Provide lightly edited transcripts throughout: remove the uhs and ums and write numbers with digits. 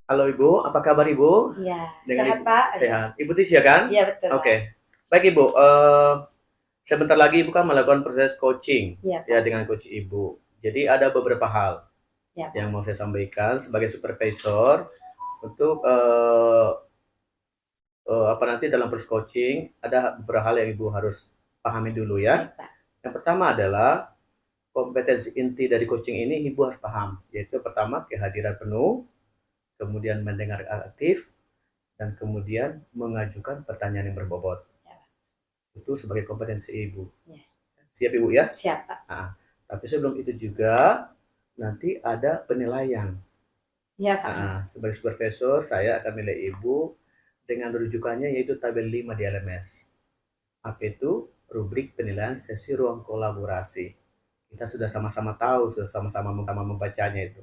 Halo Ibu, apa kabar Ibu? Iya, Dengan sehat Ibu Pak. sehat. Ibu Tisya kan? Iya betul Pak. Oke. Baik Ibu, sebentar lagi Ibu kan melakukan proses coaching Iya ya Pak. dengan coach Ibu. Jadi ada beberapa hal Iya yang Pak. mau saya sampaikan sebagai supervisor untuk apa nanti dalam proses coaching ada beberapa hal yang Ibu harus pahami dulu ya. Baik Pak. Yang pertama adalah kompetensi inti dari coaching ini Ibu harus paham, yaitu pertama kehadiran penuh, kemudian mendengar aktif, dan kemudian mengajukan pertanyaan yang berbobot. Ya, Itu sebagai kompetensi ibu. ya. Siap ibu ya? Siap Pak. Nah, tapi sebelum itu juga nanti ada penilaian. Iya Pak. Nah, sebagai supervisor saya akan nilai ibu dengan rujukannya yaitu tabel 5 di LMS. Apa itu? Rubrik penilaian sesi ruang kolaborasi. Kita sudah sama-sama tahu, sudah sama-sama membacanya itu.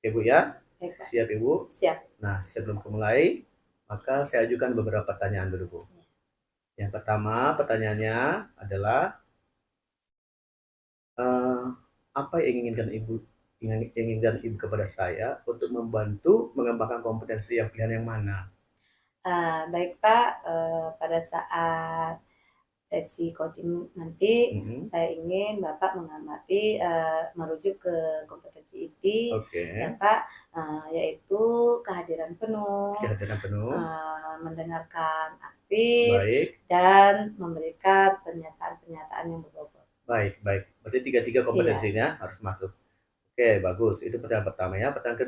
Ibu ya? Baik Pak. Siap ibu? Siap. Nah, sebelum mulai, maka saya ajukan beberapa pertanyaan dulu bu. Yang pertama, pertanyaannya adalah eh, apa yang inginkan ibu kepada saya untuk membantu mengembangkan kompetensi yang pilihan yang mana? Baik Pak, pada saat sesi coaching nanti Mhm. saya ingin Bapak mengamati merujuk ke kompetensi inti Oke, ya Pak, yaitu kehadiran penuh, kehadiran penuh. mendengarkan aktif Baik, dan memberikan pernyataan-pernyataan yang berbobot. baik, baik. Berarti tiga-tiga Iya. kompetensinya harus masuk. Oke, bagus. Itu pertanyaan pertama ya. Pertanyaan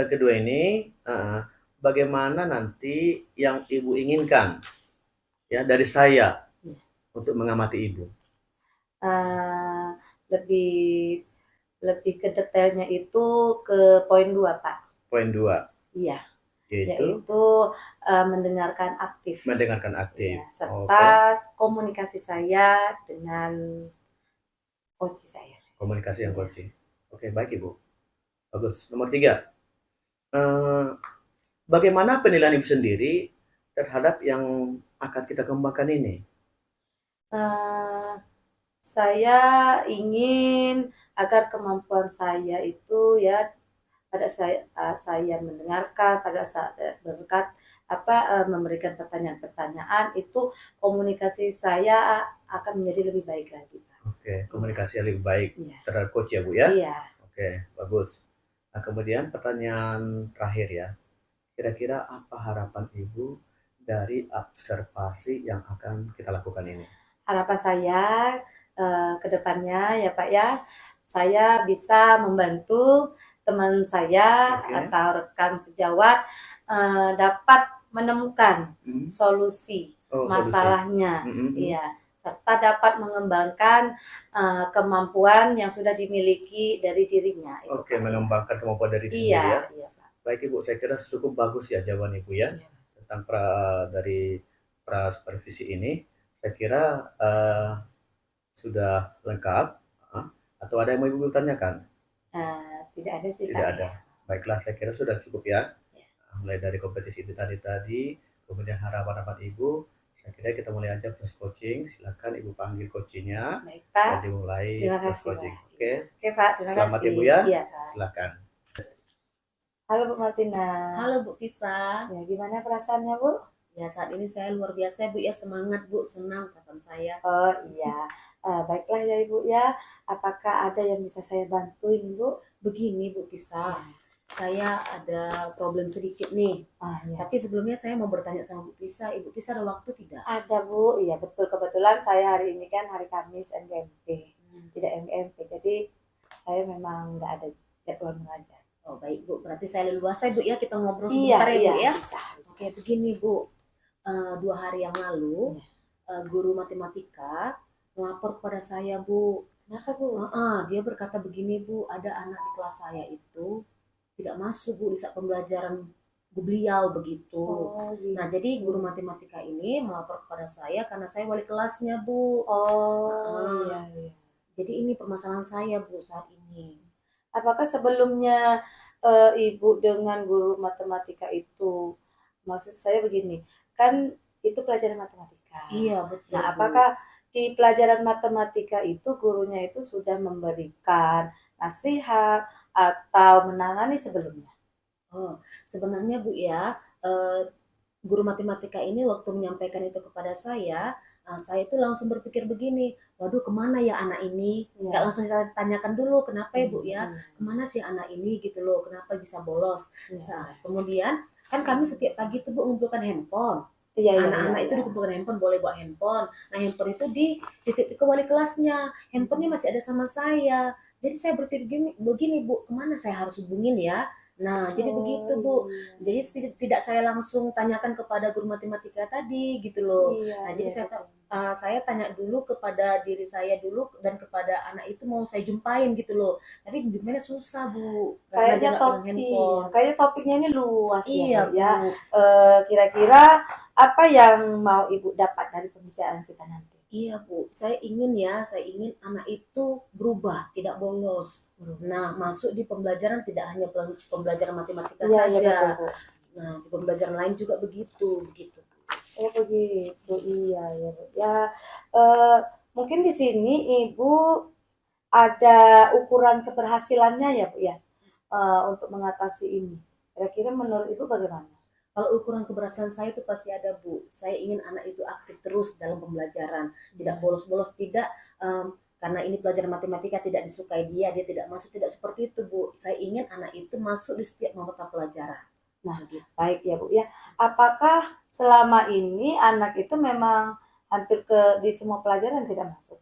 kedua ini, bagaimana nanti yang ibu inginkan ya dari saya Iya. untuk mengamati ibu? Eee, lebih lebih ke detailnya itu ke poin 2 Pak. Poin 2, Iya, yaitu yaitu, mendengarkan aktif. mendengarkan Iya, aktif. serta Oke, komunikasi saya dengan coach saya. komunikasi yang Iya. coaching. Oke, baik Ibu. Bagus. Nomor 3, eh, bagaimana penilaian Ibu sendiri terhadap yang akan kita kembangkan ini? Eee, saya ingin agar kemampuan saya itu ya pada saat saya mendengarkan, pada saat berkat memberikan pertanyaan-pertanyaan itu komunikasi saya akan menjadi lebih baik lagi, Pak. Oke, Iya, komunikasi yang lebih baik iya, terhadap coach ya Bu ya? iya. Oke, bagus. Nah, kemudian pertanyaan terakhir ya. Kira-kira apa harapan Ibu dari observasi yang akan kita lakukan ini? Harapan saya ke depannya ya Pak ya, saya bisa membantu teman saya Oke. atau rekan sejawat dapat menemukan Hmm. solusi Oh, solusi. masalahnya, Mhm. iya, serta dapat mengembangkan kemampuan yang sudah dimiliki dari dirinya itu Oke, Pak ya. mengembangkan kemampuan dari diri Iya, sendiri ya. iya Pak. Baik Ibu, saya kira cukup bagus ya jawaban Ibu ya Iya. tentang dari supervisi ini. Saya kira sudah lengkap. Atau ada yang mau Ibu tanyakan? Tidak ada sih Tidak Pak ada. ya. Baiklah, saya kira sudah cukup ya. Ya. Mulai dari kompetisi itu tadi, kemudian harapan-harapan Ibu. Saya kira kita mulai aja proses coaching. Silakan Ibu panggil coachnya Baik dan Pak, dimulai terima proses kasih coaching. Pak. Oke, Iya. Oke Pak, terima selamat ya kasih. Bu ya. Iya Pak. Silakan. Halo Bu Martina. Halo Bu Kisa, Ya, gimana perasaannya Bu? ya saat ini saya luar biasa Bu ya, semangat Bu, senang perasaan saya. Oh iya, baiklah ya Ibu ya. Apakah ada yang bisa saya bantuin Bu? Begini Bu Kisa, saya ada problem sedikit nih. Ya. Tapi sebelumnya saya mau bertanya sama Bu Kisa, Ibu Kisa ada waktu tidak? Ada Bu, iya betul kebetulan saya hari ini kan hari Kamis MGMP, tidak MGMP. Jadi saya memang nggak ada jadwal mengajar. Oh baik Bu, berarti saya leluasa Bu ya, kita ngobrol Iya, sebentar ya iya, Bu ya. bisa. Oke begini Bu, 2 hari yang lalu guru matematika melapor kepada saya Bu. Kenapa Bu? Dia berkata begini Bu, ada anak di kelas saya itu tidak masuk Bu di saat pembelajaran beliau begitu. Oh, gitu. Nah jadi guru matematika ini melapor kepada saya karena saya wali kelasnya Bu. Oh, iya, iya. Jadi ini permasalahan saya Bu saat ini. Apakah sebelumnya Ibu dengan guru matematika itu, maksud saya begini, kan itu pelajaran matematika. Iya betul. Nah, Bu. apakah di pelajaran matematika itu gurunya itu sudah memberikan nasihat atau menangani sebelumnya? Oh, sebenarnya Bu ya, guru matematika ini waktu menyampaikan itu kepada saya itu langsung berpikir begini, waduh kemana ya anak ini? Nggak Iya. langsung saya tanyakan dulu, kenapa ya Bu ya? Iya. Kemana sih anak ini gitu loh? Kenapa bisa bolos? Iya. Kemudian kan kami setiap pagi tuh Bu mengumpulkan handphone. Iya, iya, iya, Anak-anak itu iya. dikumpulkan handphone, boleh bawa handphone. Nah handphone itu dititip ke wali kelasnya. Handphonenya masih ada sama saya. Jadi saya berpikir begini Bu, kemana saya harus hubungin ya? Nah, jadi begitu Oh Bu. iya. Jadi tidak saya langsung tanyakan kepada guru matematika tadi gitu loh. Iya, Nah, jadi iya, betul. saya tanya dulu kepada diri saya dulu dan kepada anak itu mau saya jumpain gitu loh. Tapi jumpainya susah Bu, karena dia Kayaknya nggak pegang iya, handphone. kayaknya topiknya ini luas ya, Iya Bu Bu. ya. Kira-kira apa yang mau Ibu dapat dari pembicaraan kita nanti? Iya Bu, saya ingin anak itu berubah, tidak bolos. Nah, masuk di pembelajaran tidak hanya pembelajaran matematika Iya, iya, saja. betul, Bu. Nah, di pembelajaran lain juga begitu. Oh begitu, iya ya, Bu. Ya, eh, mungkin di sini Ibu ada ukuran keberhasilannya ya, Bu ya, untuk mengatasi ini. Kira-kira menurut Ibu bagaimana? Kalau ukuran keberhasilan saya itu pasti ada Bu. Saya ingin anak itu aktif terus dalam pembelajaran, tidak bolos-bolos, tidak karena ini pelajaran matematika tidak disukai dia tidak masuk, tidak seperti itu Bu. Saya ingin anak itu masuk di setiap mata pelajaran. Nah, baik ya Bu ya. Apakah selama ini anak itu memang hampir di semua pelajaran tidak masuk?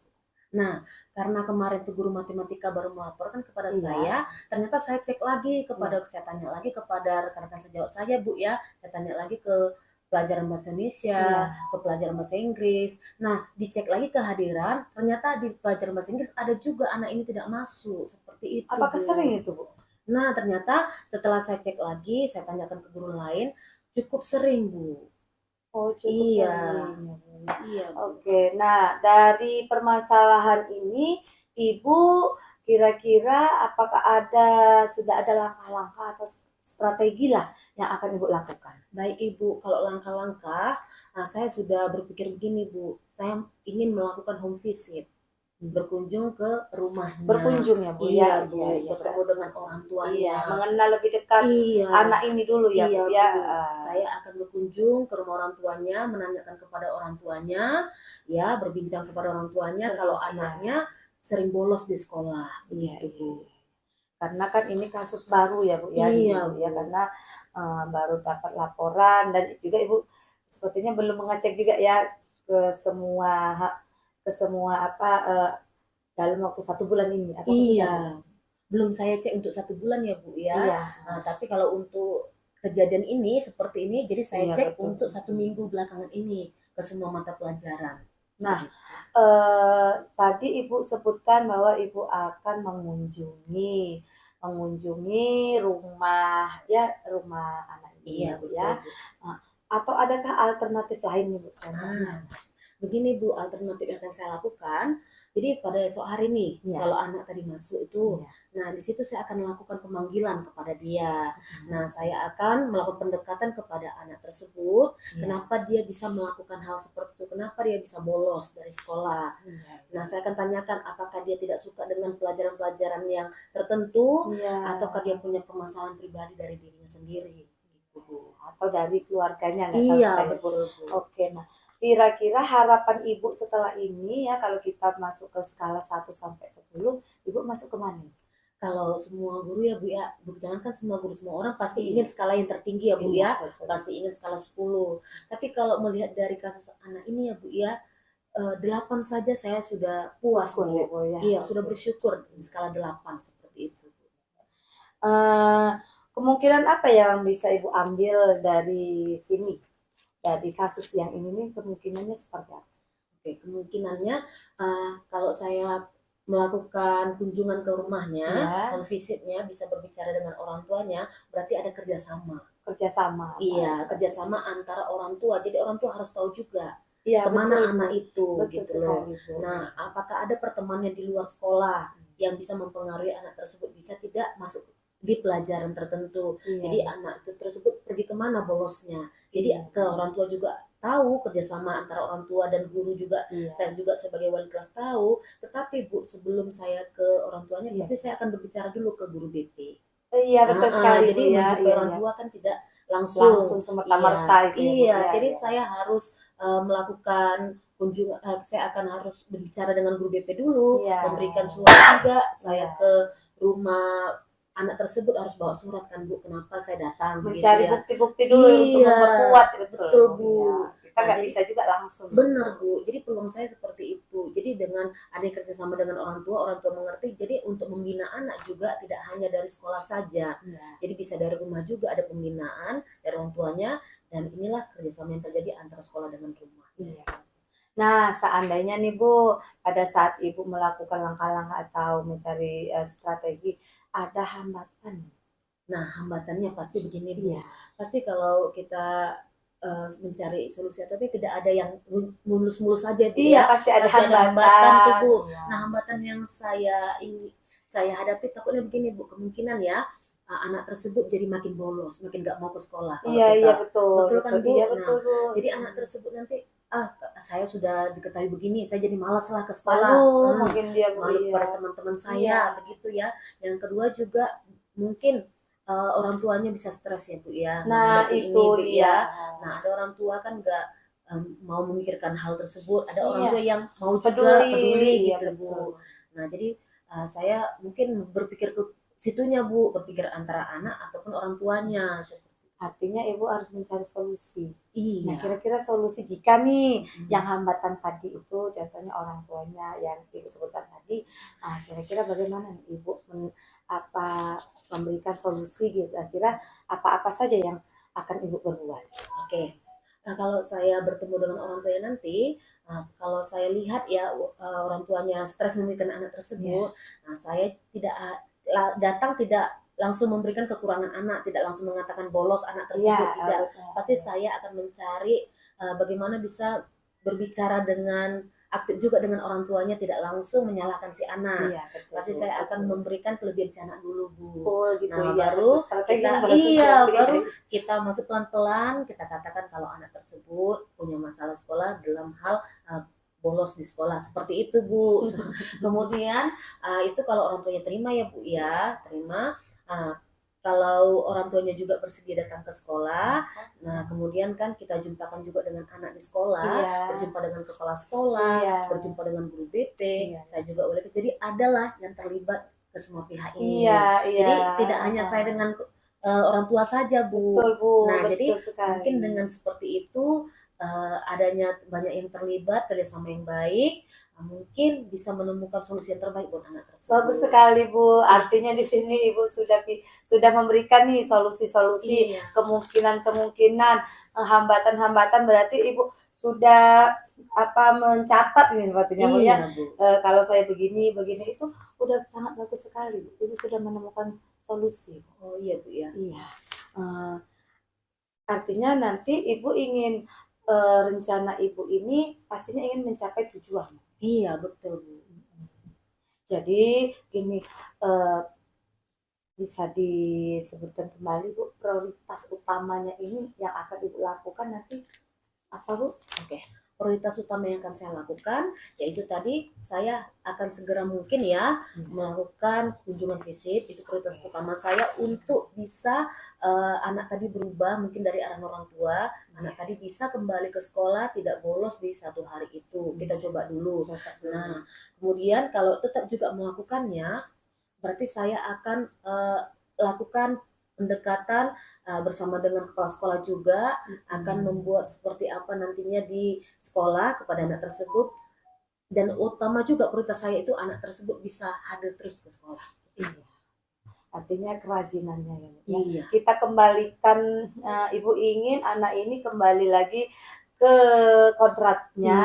Nah, karena kemarin tuh guru matematika baru melaporkan kepada Iya. saya, ternyata saya cek lagi saya tanya lagi kepada rekan-rekan sejawat saya Bu ya, saya tanya lagi ke pelajaran bahasa Indonesia, ke pelajaran bahasa Inggris. Nah, dicek lagi kehadiran, ternyata di pelajaran bahasa Inggris ada juga anak ini tidak masuk, seperti itu Apakah Bu. sering itu Bu? Nah, ternyata setelah saya cek lagi, saya tanyakan ke guru lain, cukup sering Bu. Oh cukup Iya, sering ya Bu. iya Bu. Oke, nah dari permasalahan ini Ibu kira-kira apakah sudah ada langkah-langkah atau strategi lah yang akan Ibu lakukan? Baik Ibu, kalau langkah-langkah, saya sudah berpikir begini Bu, saya ingin melakukan home visit, berkunjung ke rumahnya. Berkunjung ya Bu Iya ya? Bu, Iya, iya. bertemu dengan orang tuanya. Iya, mengenal lebih dekat Iya, anak ini dulu ya iya Bu ya. Bu. Saya akan berkunjung ke rumah orang tuanya, menanyakan kepada orang tuanya, ya berbincang kepada orang tuanya kalau Iya. anaknya sering bolos di sekolah. Iya, Begitu Bu. karena kan ini kasus baru ya Bu ya, Iya Bu ya, Bu. karena baru dapat laporan dan juga Ibu sepertinya belum mengecek juga ya ke semua apa dalam waktu 1 bulan ini atau sudah? Iya, belum saya cek untuk 1 bulan ya Bu ya. Iya. Nah, tapi kalau untuk kejadian ini seperti ini, jadi saya Iya, cek betul. untuk 1 minggu belakangan ini ke semua mata pelajaran. Nah, tadi Ibu sebutkan bahwa Ibu akan mengunjungi rumah anak ini Iya, ya, Bu betul ya. Bu. Atau adakah alternatif lain nih Bu? Begini Bu, alternatif yang akan saya lakukan. Jadi pada esok hari nih, Iya. kalau anak tadi masuk itu, Iya. nah di situ saya akan melakukan pemanggilan kepada dia. Nah, saya akan melakukan pendekatan kepada anak tersebut, kenapa dia bisa melakukan hal seperti itu, kenapa dia bisa bolos dari sekolah. Nah, saya akan tanyakan apakah dia tidak suka dengan pelajaran-pelajaran yang tertentu, ataukah dia punya permasalahan pribadi dari dirinya sendiri. Gitu, Bu. Atau dari keluarganya nggak tahu Iya, kita ya. betul Bu. Oke, nah kira-kira harapan Ibu setelah ini ya kalau kita masuk ke skala 1 sampai 10, Ibu masuk ke mana? Kalau semua guru ya Bu ya, jangan kan semua guru, semua orang pasti ingin skala yang tertinggi ya Bu ya, pasti ingin skala 10. Tapi kalau melihat dari kasus anak ini ya Bu ya, 8 saja saya sudah puas Bu. Ya. Iya, sudah bersyukur di skala 8 seperti itu. Kemungkinan apa yang bisa Ibu ambil dari sini? Dari kasus yang ini nih kemungkinannya seperti apa? Oke, kemungkinannya kalau saya melakukan kunjungan ke rumahnya, home visitnya, bisa berbicara dengan orang tuanya, berarti ada kerjasama. Iya, kerjasama antara orang tua. Jadi orang tua harus tahu juga kemana anak itu, gitu loh. Nah, apakah ada pertemanan di luar sekolah yang bisa mempengaruhi anak tersebut bisa tidak masuk di pelajaran tertentu. Jadi anak itu tersebut pergi kemana bolosnya. Jadi ke orang tua juga tahu, kerjasama antara orang tua dan guru juga. Saya juga sebagai wali kelas tahu. Tetapi Bu, sebelum saya ke orang tuanya, pasti saya akan berbicara dulu ke guru BP. Iya betul sekali. Jadi ya, menjumpai iya, orang iya. tua kan tidak langsung semerta-merta itu ya, iya, ya, jadi ya. saya harus melakukan kunjungan, saya akan harus berbicara dengan guru BP dulu, Iya. memberikan surat juga, saya Iya. ke rumah anak tersebut harus bawa surat kan Bu, kenapa saya datang mencari gitu ya. bukti-bukti dulu untuk Iya, memperkuat. betul Bu. Ya. Kita Nah, nggak jadi bisa juga langsung. benar Bu, jadi peluang saya seperti itu. Jadi dengan adanya kerjasama dengan orang tua mengerti. Jadi untuk membina anak juga tidak hanya dari sekolah saja. Iya. Jadi bisa dari rumah juga ada pembinaan dari orang tuanya, dan inilah kerjasama yang terjadi antara sekolah dengan rumah. Iya. Nah, seandainya nih Bu, pada saat Ibu melakukan langkah-langkah atau mencari strategi, ada hambatan. Nah, hambatannya pasti begini Bu. Iya. Pasti kalau kita mencari solusi atau tidak ada yang mulus-mulus saja Bu. Iya, ya. pasti ada hambatan tuh Bu. Iya. Nah, hambatan yang saya hadapi takutnya begini Bu, kemungkinan ya anak tersebut jadi makin bolos, makin nggak mau ke sekolah. Iya betul. Betul kan Bu? Iya betul Bu. Nah, jadi anak tersebut nanti saya sudah diketahui begini, saya jadi malas lah ke sekolah. Malu mungkin dia malu pada teman-teman saya begitu ya. Yang kedua juga mungkin orang tuanya bisa stres ya Bu ya. Nah itu Bu, ya. Nah ada orang tua kan nggak mau memikirkan hal tersebut. Ada orang tua yang mau juga peduli gitu Bu. Nah jadi saya mungkin berpikir ke situnya Bu, berpikir antara anak ataupun orang tuanya. Artinya Ibu harus mencari solusi. Iya. Nah kira-kira solusi jika nih yang hambatan tadi itu contohnya orang tuanya yang Ibu sebutkan tadi, kira-kira bagaimana nih Ibu memberikan solusi gitu, kira-kira apa-apa saja yang akan Ibu perbuat? Oke. Nah kalau saya bertemu dengan orang tuanya nanti, kalau saya lihat ya orang tuanya stres memikirkan anak tersebut, nah saya tidak datang tidak langsung memberikan kekurangan anak, tidak langsung mengatakan bolos anak tersebut, tidak. Pasti saya akan mencari bagaimana bisa berbicara dengan aktif juga dengan orang tuanya, tidak langsung menyalahkan si anak. Iya, betul, pasti saya akan memberikan kelebihan si anak dulu Bu. Gitu, nah ya, baru baru kita masuk pelan-pelan, kita katakan kalau anak tersebut punya masalah sekolah dalam hal bolos di sekolah, seperti itu Bu. Kemudian itu kalau orang tuanya terima ya Bu ya, terima. Kalau orang tuanya juga bersedia datang ke sekolah, nah kemudian kan kita jumpakan juga dengan anak di sekolah, berjumpa dengan kepala sekolah, berjumpa dengan guru BP, saya juga boleh. Jadi adalah yang terlibat ke semua pihak ini. Jadi tidak hanya saya dengan orang tua saja Bu. Betul, Bu. Nah jadi sekali. Mungkin dengan seperti itu adanya banyak yang terlibat, kerjasama yang baik, mungkin bisa menemukan solusi yang terbaik buat anak tersebut. Bagus sekali Bu, artinya di sini Ibu sudah memberikan nih solusi-solusi, kemungkinan-kemungkinan, hambatan-hambatan, berarti Ibu sudah mencatat ini sepertinya Bu ya. Kalau saya begini itu udah sangat bagus sekali. Ibu sudah menemukan solusi. Oh iya Bu ya. Iya. Artinya nanti Ibu ingin rencana Ibu ini pastinya ingin mencapai tujuan. Iya betul Bu. Jadi gini, bisa disebutkan kembali Bu, prioritas utamanya ini yang akan Ibu lakukan nanti apa Bu? Oke. Prioritas utama yang akan saya lakukan yaitu tadi saya akan segera mungkin ya melakukan kunjungan visit. Itu prioritas utama saya untuk bisa anak tadi berubah mungkin dari arahan orang tua, anak tadi bisa kembali ke sekolah, tidak bolos di satu hari itu. Kita coba dulu. Nah kemudian kalau tetap juga melakukannya, berarti saya akan lakukan pendekatan bersama dengan kepala sekolah juga, akan membuat seperti apa nantinya di sekolah kepada anak tersebut, dan utama juga prioritas saya itu anak tersebut bisa hadir terus ke sekolah. Iya. Artinya kerajinannya ya. Iya. Kita kembalikan, Ibu ingin anak ini kembali lagi ke kodratnya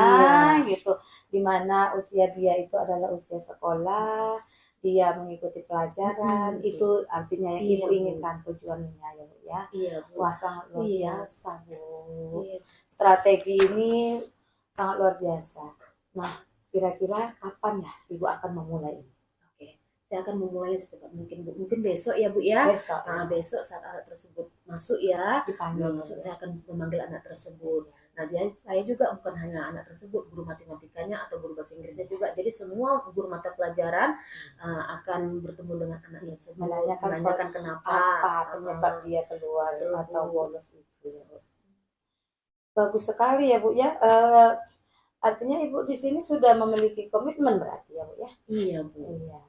gitu, dimana usia dia itu adalah usia sekolah, dia mengikuti pelajaran, itu artinya yang Ibu inginkan tujuannya ya Bu ya. Iya Bu. Wah sangat luar biasa Bu. Strategi ini sangat luar biasa. Nah kira-kira kapan ya Ibu akan memulai ini? Oke, saya akan memulai secepat mungkin Bu. Mungkin besok ya Bu ya. Besok. Nah besok saat anak tersebut masuk ya, dipanggil. saya akan memanggil anak tersebut. Nah, jadi saya juga bukan hanya anak tersebut, guru matematikanya atau guru bahasa Inggrisnya juga. Jadi semua guru mata pelajaran akan bertemu dengan anak tersebut, menanyakan kenapa, apa penyebab dia keluar atau bolos itu. Bagus sekali ya Bu ya. Artinya Ibu di sini sudah memiliki komitmen berarti ya Bu ya? Iya Bu. Iya.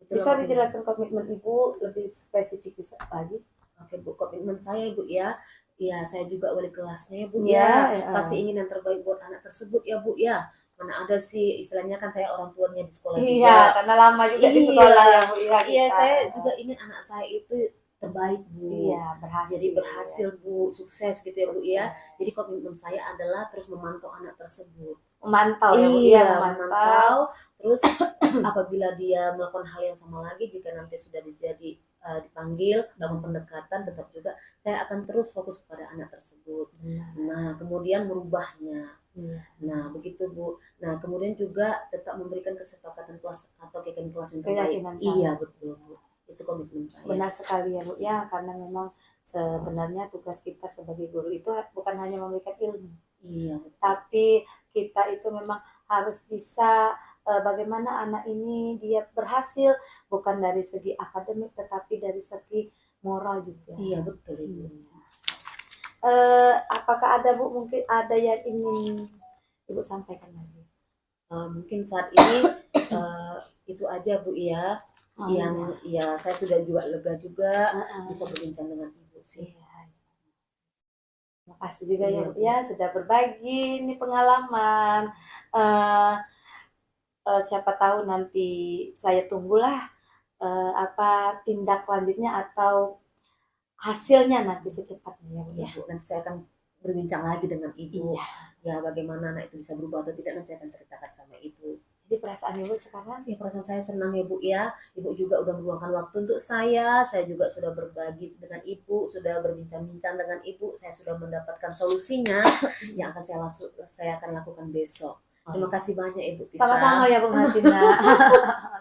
Bisa dijelaskan komitmen Ibu lebih spesifik lagi? Oke Bu, komitmen saya Ibu ya. Iya, saya juga wali kelasnya ya Bu ya. Pasti ingin yang terbaik buat anak tersebut ya Bu ya. Mana ada sih, istilahnya kan saya orang tuanya di sekolah juga. Iya, karena lama juga di sekolah ya Bu ya. Iya, saya juga ingin anak saya itu terbaik Bu. Iya, berhasil. Jadi berhasil Bu, sukses gitu ya Bu ya. Jadi komitmen saya adalah terus memantau anak tersebut. Memantau ya Bu ya, memantau. Terus apabila dia melakukan hal yang sama lagi, jika nanti sudah dipanggil dalam pendekatan, tetap juga saya akan terus fokus kepada anak tersebut. Nah, kemudian merubahnya. Nah, begitu Bu. Nah, kemudian juga tetap memberikan kesepakatan kelas atau kelas yang terbaik. Iya, betul Bu. Itu komitmen saya. Benar sekali ya Bu ya, karena memang sebenarnya tugas kita sebagai guru itu bukan hanya memberikan ilmu. Iya, betul. Tapi kita itu memang harus bisa bagaimana anak ini dia berhasil bukan dari segi akademik tetapi dari segi moral juga. Iya, betul Ibu. Apakah ada Bu, mungkin ada yang ingin Ibu sampaikan lagi? Mungkin saat ini itu aja Bu ya. Ya saya sudah juga lega juga bisa berbincang dengan Ibu sih. Terima kasih juga ya Bu ya sudah berbagi ini pengalaman. Siapa tahu nanti saya tunggulah apa tindak lanjutnya atau hasilnya nanti secepatnya ya Bu. Nanti saya akan berbincang lagi dengan Ibu. Ya bagaimana anak itu bisa berubah atau tidak, nanti akan ceritakan sama Ibu. Jadi perasaan Ibu sekarang? Ya perasaan saya senang ya Bu ya. Ibu juga udah meluangkan waktu untuk saya juga sudah berbagi dengan Ibu, sudah berbincang-bincang dengan Ibu, saya sudah mendapatkan solusinya yang akan saya akan lakukan besok. Terima kasih banyak Ibu Tisa. Sama-sama ya Bu Martina.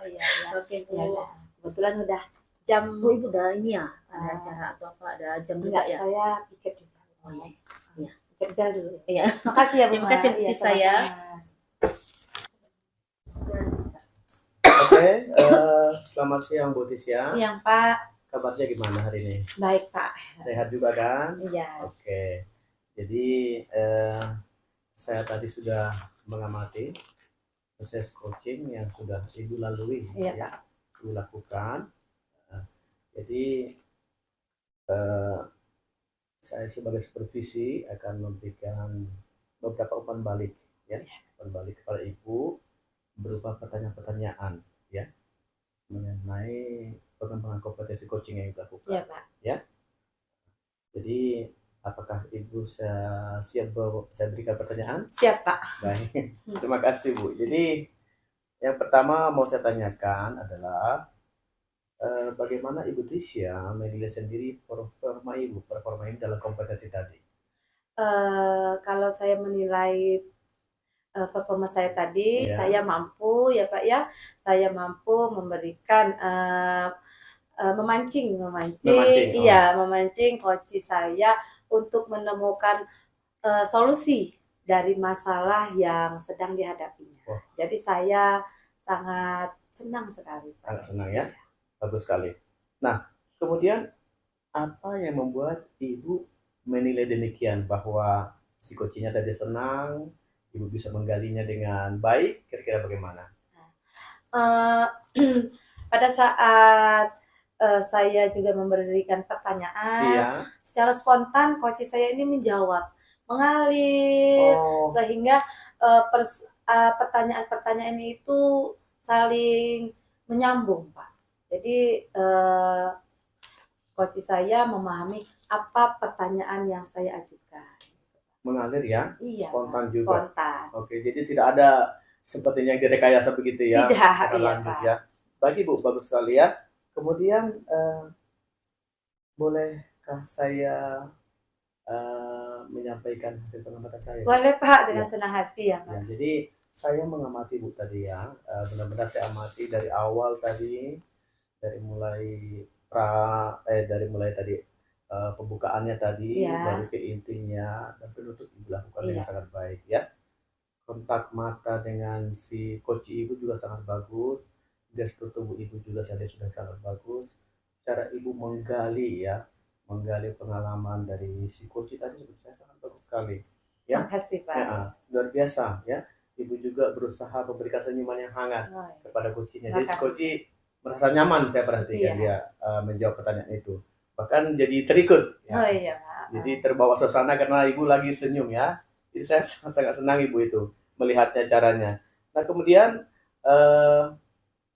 Iya. Oke Bu. Kebetulan udah jam. Bu Ibu udah ini ya, ada acara atau apa, ada jam juga ya? Saya pikir juga. Oh iya. Cedal dulu. Iya. Makasih ya Bu. Terima kasih Bu Tisa ya. Oke, selamat siang Bu Tisya. Siang Pak. Kabarnya gimana hari ini? Baik Pak. Sehat juga kan? Iya. Oke. Jadi saya tadi sudah mengamati proses coaching yang sudah Ibu lalui, ya, Ibu lakukan. Jadi saya sebagai supervisi akan memberikan beberapa umpan balik, ya, umpan balik kepada Ibu berupa pertanyaan-pertanyaan, ya, mengenai pengembangan kompetensi coaching yang Ibu lakukan. Ya Pak. Ya. Jadi apakah Ibu siap saya berikan pertanyaan? Siap Pak. Baik, terima kasih Bu. Jadi yang pertama mau saya tanyakan adalah bagaimana Ibu Tisya menilai sendiri performa Ibu dalam kompetensi tadi? Kalau saya menilai performa saya tadi, saya mampu ya Pak ya, saya mampu memberikan memancing coach saya untuk menemukan solusi dari masalah yang sedang dihadapinya. Jadi saya sangat senang sekali. Sangat senang ya, bagus sekali. Nah, kemudian apa yang membuat Ibu menilai demikian bahwa si coachnya tadi senang, Ibu bisa menggalinya dengan baik? Kira-kira bagaimana? Pada saat saya juga memberikan pertanyaan, secara spontan coach saya ini mengalir, sehingga pertanyaan-pertanyaan itu saling menyambung Pak. Jadi coach saya memahami apa pertanyaan yang saya ajukan. Mengalir ya? Iya, spontan juga. Spontan. Oke, jadi tidak ada sepertinya direkayasa begitu ya? Tidak, lanjut ya. Bagi Bu, bagus sekali ya. Kemudian bolehkah saya menyampaikan hasil pengamatan saya? Boleh Pak, dengan senang hati ya Pak. Ya, jadi saya mengamati Bu tadi ya, benar-benar saya amati dari awal tadi, dari mulai tadi pembukaannya tadi, baru ke intinya, dan penutup Ibu lakukan dengan sangat baik ya. Kontak mata dengan si coach Ibu juga sangat bagus, gestur tubuh Ibu juga saya lihat sudah sangat bagus. Cara Ibu menggali pengalaman dari si coach tadi menurut saya sangat bagus sekali ya. Makasih Pak. Ya, luar biasa ya. Ibu juga berusaha memberikan senyuman yang hangat kepada coachnya. Jadi si coach merasa nyaman, saya perhatikan dia menjawab pertanyaan itu. Bahkan jadi terikut ya. Jadi terbawa suasana karena Ibu lagi senyum ya. Jadi saya sangat senang Ibu itu melihatnya caranya. Nah kemudian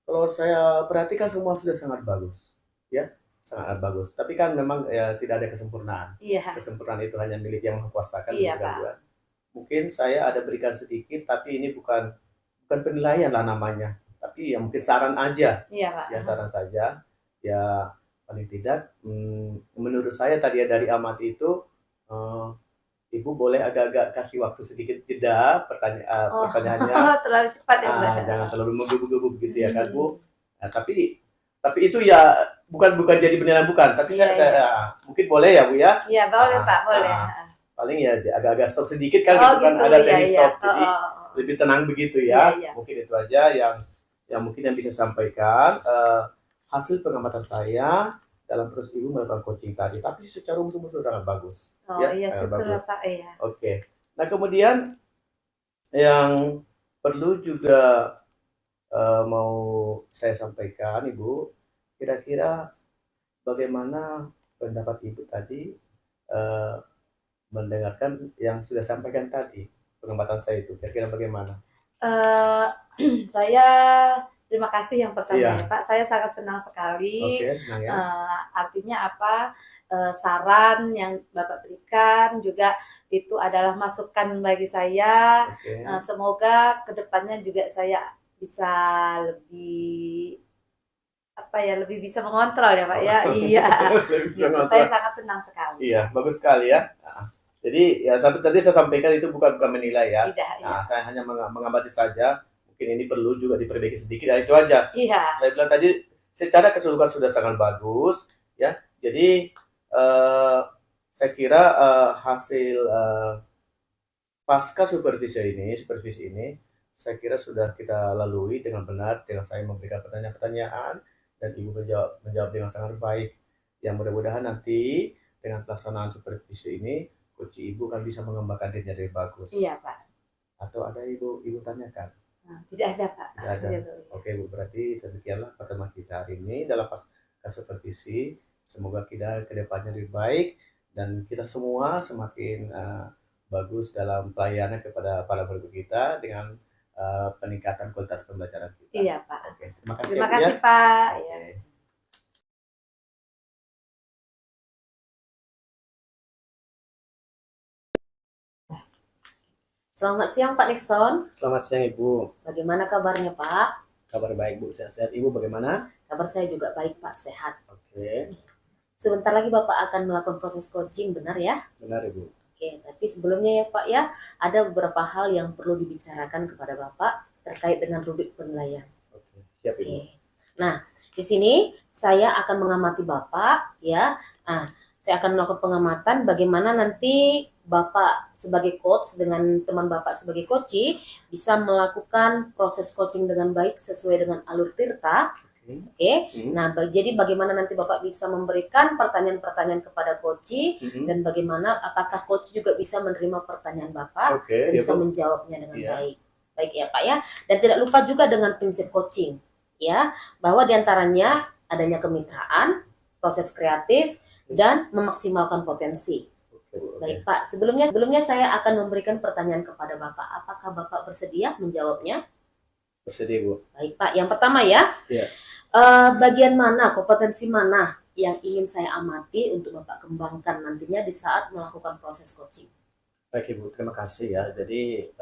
kalau saya perhatikan semua sudah sangat bagus ya, sangat bagus. Tapi kan memang ya tidak ada kesempurnaan. Kesempurnaan itu hanya milik yang mengkuasakan. Mungkin saya ada berikan sedikit, tapi ini bukan penilaian lah namanya, tapi ya mungkin saran aja. Ya saran saja. Ya paling tidak menurut saya tadi ya dari amati itu Ibu boleh agak-agak kasih waktu sedikit jeda pertanyaannya. Terlalu cepat ya Mbak. Jangan terlalu menggebu-gebu gitu ya kan Bu. Nah, tapi itu ya bukan jadi penilaian bukan, tapi saya mungkin boleh ya Bu ya. Iya boleh Pak, boleh. Paling ya agak-agak stop sedikit kan gitu kan, ada teknik stop jadi lebih tenang begitu ya. Mungkin itu aja yang mungkin yang bisa sampaikan hasil pengamatan saya dalam terus Ibu melakukan coaching tadi, tapi secara umum sangat bagus. Sangat bagus. Oke. Nah kemudian yang perlu juga mau saya sampaikan Ibu, kira-kira bagaimana pendapat Ibu tadi mendengarkan yang sudah sampaikan tadi, pengamatan saya itu, kira-kira bagaimana? Saya terima kasih yang pertama ya Pak, saya sangat senang sekali. Senang ya. Artinya apa, saran yang Bapak berikan juga itu adalah masukan bagi saya. Semoga kedepannya juga saya bisa lebih lebih bisa mengontrol ya Pak ya. Iya. Saya sangat senang sekali. Iya, bagus sekali ya. Jadi ya tadi saya sampaikan itu bukan menilai ya. Nah, saya hanya mengamati saja. Mungkin ini perlu juga diperbaiki sedikit, ya itu aja. Saya bilang tadi secara keseluruhan sudah sangat bagus ya. Jadi saya kira hasil pasca supervisi ini saya kira sudah kita lalui dengan benar dengan saya memberikan pertanyaan-pertanyaan dan Ibu menjawab dengan sangat baik. Yang mudah-mudahan nanti dengan pelaksanaan supervisi ini coach Ibu kan bisa mengembangkan dirinya lebih bagus. Iya Pak. Atau ada Ibu tanyakan? Tidak ada Pak. Tidak ada. Oke Bu, berarti demikianlah pertemuan kita hari ini dalam pasca supervisi. Semoga kita kedepannya lebih baik dan kita semua semakin bagus dalam pelayanan kepada para guru kita dengan peningkatan kualitas pembelajaran kita. Iya Pak. Oke, terima kasih. Terima kasih Pak. Selamat siang Pak Nixon. Selamat siang Ibu. Bagaimana kabarnya Pak? Kabar baik Bu, sehat-sehat. Ibu bagaimana? Kabar saya juga baik Pak, sehat. Oke. Sebentar lagi Bapak akan melakukan proses coaching, benar ya? Benar Ibu. Oke, tapi sebelumnya ya Pak ya, ada beberapa hal yang perlu dibicarakan kepada Bapak terkait dengan rubrik penilaian. Oke, siap Ibu. Nah, di sini saya akan mengamati Bapak ya. Nah, saya akan melakukan pengamatan bagaimana nanti Bapak sebagai coach dengan teman Bapak sebagai coach bisa melakukan proses coaching dengan baik sesuai dengan alur Tirta. Nah, jadi bagaimana nanti Bapak bisa memberikan pertanyaan-pertanyaan kepada coach dan bagaimana apakah coach juga bisa menerima pertanyaan Bapak dan bisa menjawabnya dengan baik. Baik ya Pak ya. Dan tidak lupa juga dengan prinsip coaching ya, bahwa diantaranya adanya kemitraan, proses kreatif, dan memaksimalkan potensi. Baik Pak, sebelumnya saya akan memberikan pertanyaan kepada Bapak. Apakah Bapak bersedia menjawabnya? Bersedia Bu. Baik Pak, yang pertama ya. Bagian mana, kompetensi mana yang ingin saya amati untuk Bapak kembangkan nantinya di saat melakukan proses coaching? Baik Ibu, terima kasih ya. Jadi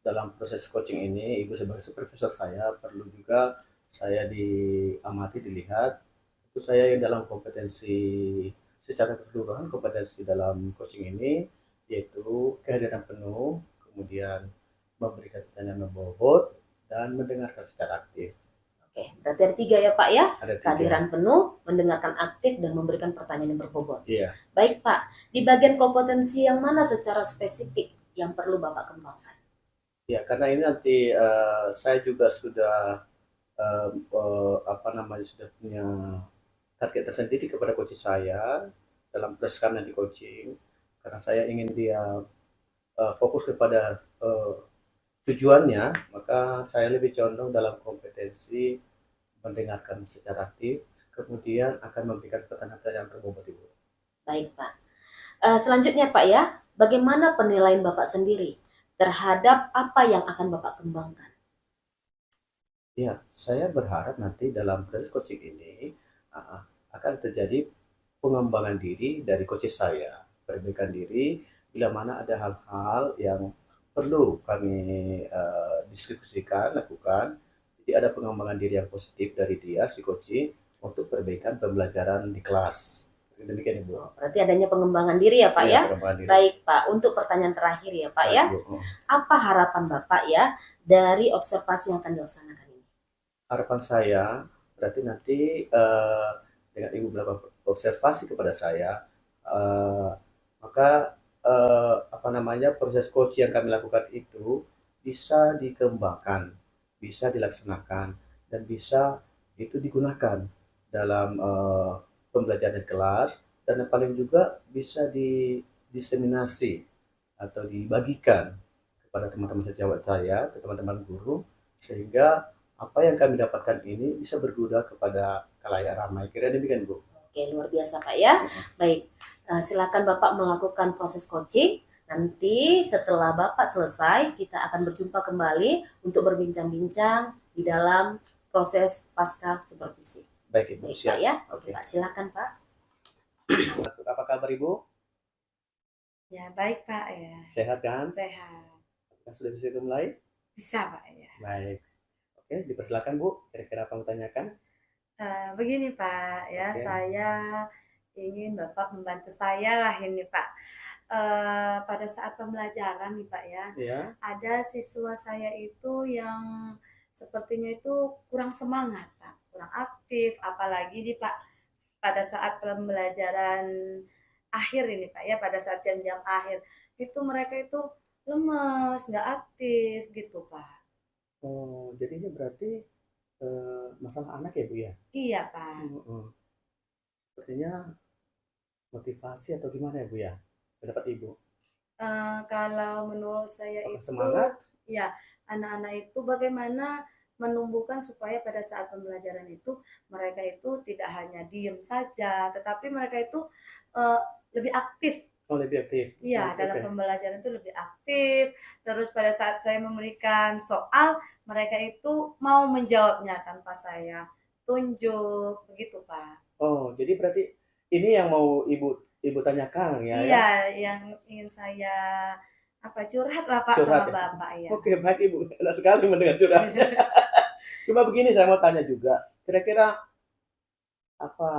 dalam proses coaching ini Ibu sebagai supervisor saya perlu juga saya diamati, dilihat. Itu saya yang dalam kompetensi secara keseluruhan, kompetensi dalam coaching ini yaitu kehadiran penuh, kemudian memberikan pertanyaan membobot dan mendengarkan secara aktif. Oke, berarti ada 3 ya Pak ya? Ada 3. Kehadiran penuh, mendengarkan aktif, dan memberikan pertanyaan yang berbobot. Iya. Baik Pak, di bagian kompetensi yang mana secara spesifik yang perlu Bapak kembangkan? Ya, karena ini nanti saya juga sudah sudah punya target tersendiri kepada coach saya dalam proses nanti coaching, karena saya ingin dia fokus kepada tujuannya, maka saya lebih condong dalam kompetensi mendengarkan secara aktif, kemudian akan memberikan pertanyaan-pertanyaan berbobot Ibu. Baik Pak. Selanjutnya Pak ya, bagaimana penilaian Bapak sendiri terhadap apa yang akan Bapak kembangkan? Ya, saya berharap nanti dalam proses coaching ini akan terjadi pengembangan diri dari coach saya, perbaikan diri bila mana ada hal-hal yang perlu kami diskusikan, lakukan. Jadi ada pengembangan diri yang positif dari dia, si coaching, untuk perbaikan pembelajaran di kelas. Demikian Ibu. Berarti adanya pengembangan diri ya Pak ya? Baik Pak, untuk pertanyaan terakhir ya Pak ya. Apa harapan Bapak ya dari observasi yang akan dilaksanakan ini? Harapan saya berarti nanti dengan Ibu melakukan observasi kepada saya, maka proses coach yang kami lakukan itu bisa dikembangkan, bisa dilaksanakan, dan bisa itu digunakan dalam pembelajaran kelas, dan yang paling juga bisa didiseminasi atau dibagikan kepada teman-teman sejawat saya, ke teman-teman guru, sehingga apa yang kami dapatkan ini bisa berguna kepada khalayak ramai. Kira demikian Bu. Oke, luar biasa Pak ya. Baik, silakan Bapak melakukan proses coaching. Nanti setelah Bapak selesai, kita akan berjumpa kembali untuk berbincang-bincang di dalam proses pasca supervisi. Baik Ibu, siap. Pak ya. Oke Pak, silakan Pak. Apa kabar Ibu? Ya, baik Pak ya. Sehat kan? Sehat. Sudah bisa mulai? Bisa Pak ya. Baik. Oke, dipersilakan Bu. Kira-kira apa yang tanyakan? Begini Pak ya, saya ingin Bapak membantu saya lah ini Pak. Pada saat pembelajaran nih Pak ya, ada siswa saya itu yang sepertinya itu kurang semangat Pak, kurang aktif, apalagi di Pak pada saat pembelajaran akhir ini Pak ya, pada saat jam-jam akhir itu mereka itu lemes, nggak aktif gitu Pak. Oh, jadi ini berarti masalah anak ya Bu ya? Iya Pak. Sepertinya motivasi atau gimana ya Bu ya? Pendapat Ibu? Kalau menurut saya itu semangat? Ya, anak-anak itu bagaimana menumbuhkan supaya pada saat pembelajaran itu mereka itu tidak hanya diem saja, tetapi mereka itu lebih aktif. Oh, lebih aktif. Iya, dalam pembelajaran itu lebih aktif. Terus pada saat saya memberikan soal, mereka itu mau menjawabnya tanpa saya tunjuk, begitu Pak. Oh, jadi berarti ini yang mau Ibu tanyakan ya? Iya, yang ingin saya curhat lah Pak sama Bapak ya. Oke, baik Ibu. Enak sekali mendengar curhatnya. Cuma begini, saya mau tanya juga. Kira-kira apa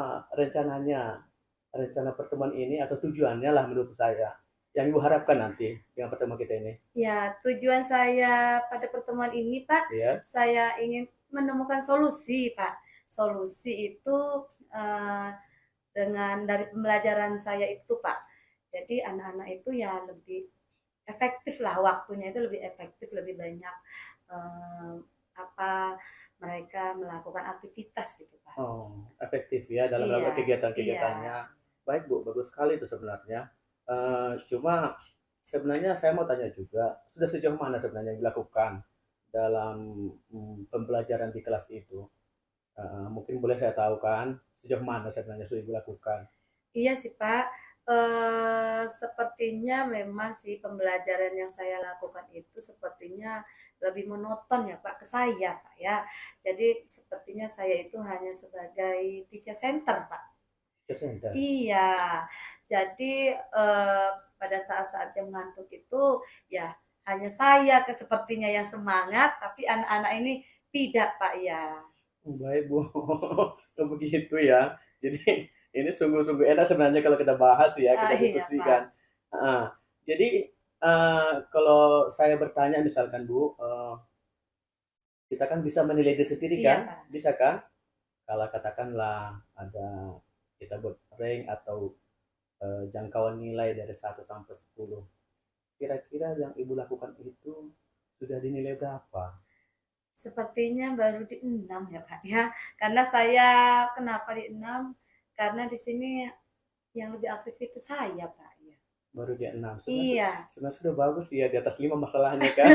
rencana pertemuan ini atau tujuannya lah menurut saya yang Ibu harapkan nanti dengan pertemuan kita ini? Ya, tujuan saya pada pertemuan ini Pak, saya ingin menemukan solusi Pak. Solusi itu dengan dari pembelajaran saya itu Pak. Jadi anak-anak itu ya lebih efektif lah, waktunya itu lebih efektif, lebih banyak mereka melakukan aktivitas gitu Pak. Oh, efektif ya dalam melakukan kegiatan-kegiatannya. Baik Bu, bagus sekali itu sebenarnya. Cuma sebenarnya saya mau tanya juga, sudah sejauh mana sebenarnya yang dilakukan dalam pembelajaran di kelas itu? Mungkin boleh saya tahu kan sejauh mana sebenarnya sudah dilakukan? Iya sih Pak, sepertinya memang sih pembelajaran yang saya lakukan itu sepertinya lebih monoton ya Pak, ke saya Pak ya. Jadi sepertinya saya itu hanya sebagai teacher center Pak. Teacher center? Iya, jadi pada saat-saat jam ngantuk itu ya hanya saya sepertinya yang semangat, tapi anak-anak ini tidak Pak ya. Baik Bu, begitu ya. Jadi ini sungguh-sungguh enak sebenarnya kalau kita bahas ya, kita diskusikan. Jadi kalau saya bertanya misalkan Bu, kita kan bisa menilai diri sendiri Iya, kan? Pak. Bisa kan? Kalau katakanlah ada kita buat rank atau jangkauan nilai dari 1 sampai 10, kira-kira yang Ibu lakukan itu sudah dinilai berapa? Sepertinya baru di 6 ya Pak ya. Karena saya kenapa di 6? Karena di sini yang lebih aktif itu saya Pak ya. Baru di 6. Iya. Sebenarnya sudah bagus ya, di atas 5 masalahnya kan.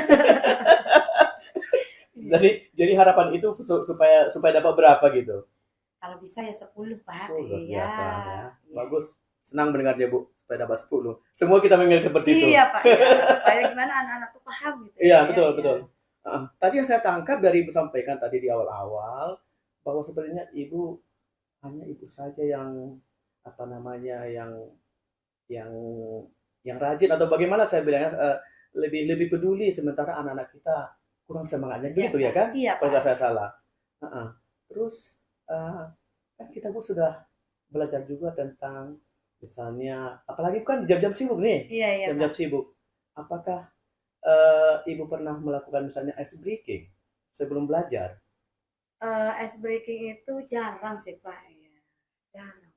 Jadi harapan itu supaya dapat berapa gitu? Kalau bisa ya 10 Pak. Luar Iya. biasa ya. Bagus. Senang mendengarnya Bu, supaya dapat 10. Semua kita mengingat seperti itu. Iya Pak ya. Supaya gimana anak-anak tuh paham gitu. Iya, ya, betul, ya. betul. Tadi yang saya tangkap dari Ibu sampaikan tadi di awal-awal, bahwa sebenarnya Ibu hanya Ibu saja yang apa namanya yang yang rajin, atau bagaimana saya bilangnya, lebih peduli, sementara anak-anak kita kurang semangatnya, begitu ya kan? Iya, Kalau Pak. nggak saya salah. Terus kan kita Bu sudah belajar juga tentang misalnya, apalagi kan jam-jam sibuk nih, Iya, iya, jam-jam Pak. sibuk. Apakah Ibu pernah melakukan misalnya ice breaking sebelum belajar? Ice breaking itu jarang sih Pak ya. Jarang.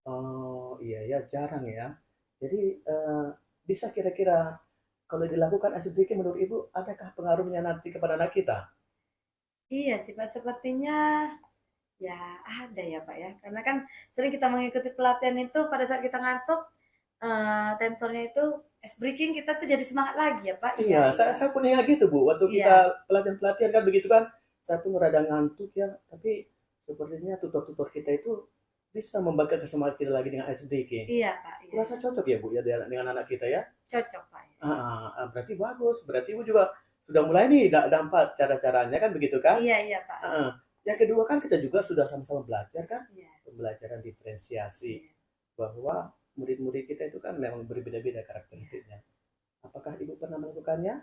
Oh iya ya, jarang ya. Jadi bisa kira-kira kalau dilakukan ice breaking menurut Ibu, adakah pengaruhnya nanti kepada anak kita? Iya sih Pak, sepertinya ya ada ya Pak ya. Karena kan sering kita mengikuti pelatihan itu pada saat kita ngantuk, tentornya itu ice breaking, kita tuh jadi semangat lagi ya Pak. Iya, saya pun ingat gitu Bu, waktu kita pelatihan-pelatihan kan begitu kan, saya pun rada ngantuk ya, tapi sepertinya tutor-tutor kita itu bisa membangkitkan semangat kita lagi dengan ice breaking. Iya Pak. Iya. Rasa cocok ya Bu ya dengan anak kita ya? Cocok Pak. Ya. Berarti bagus, berarti Ibu juga sudah mulai nih dampak cara-caranya kan begitu kan? Iya, iya Pak. Yang kedua kan kita juga sudah sama-sama belajar kan, pembelajaran diferensiasi, bahwa murid-murid kita itu kan memang berbeda-beda karakteristiknya. Apakah Ibu pernah melakukannya?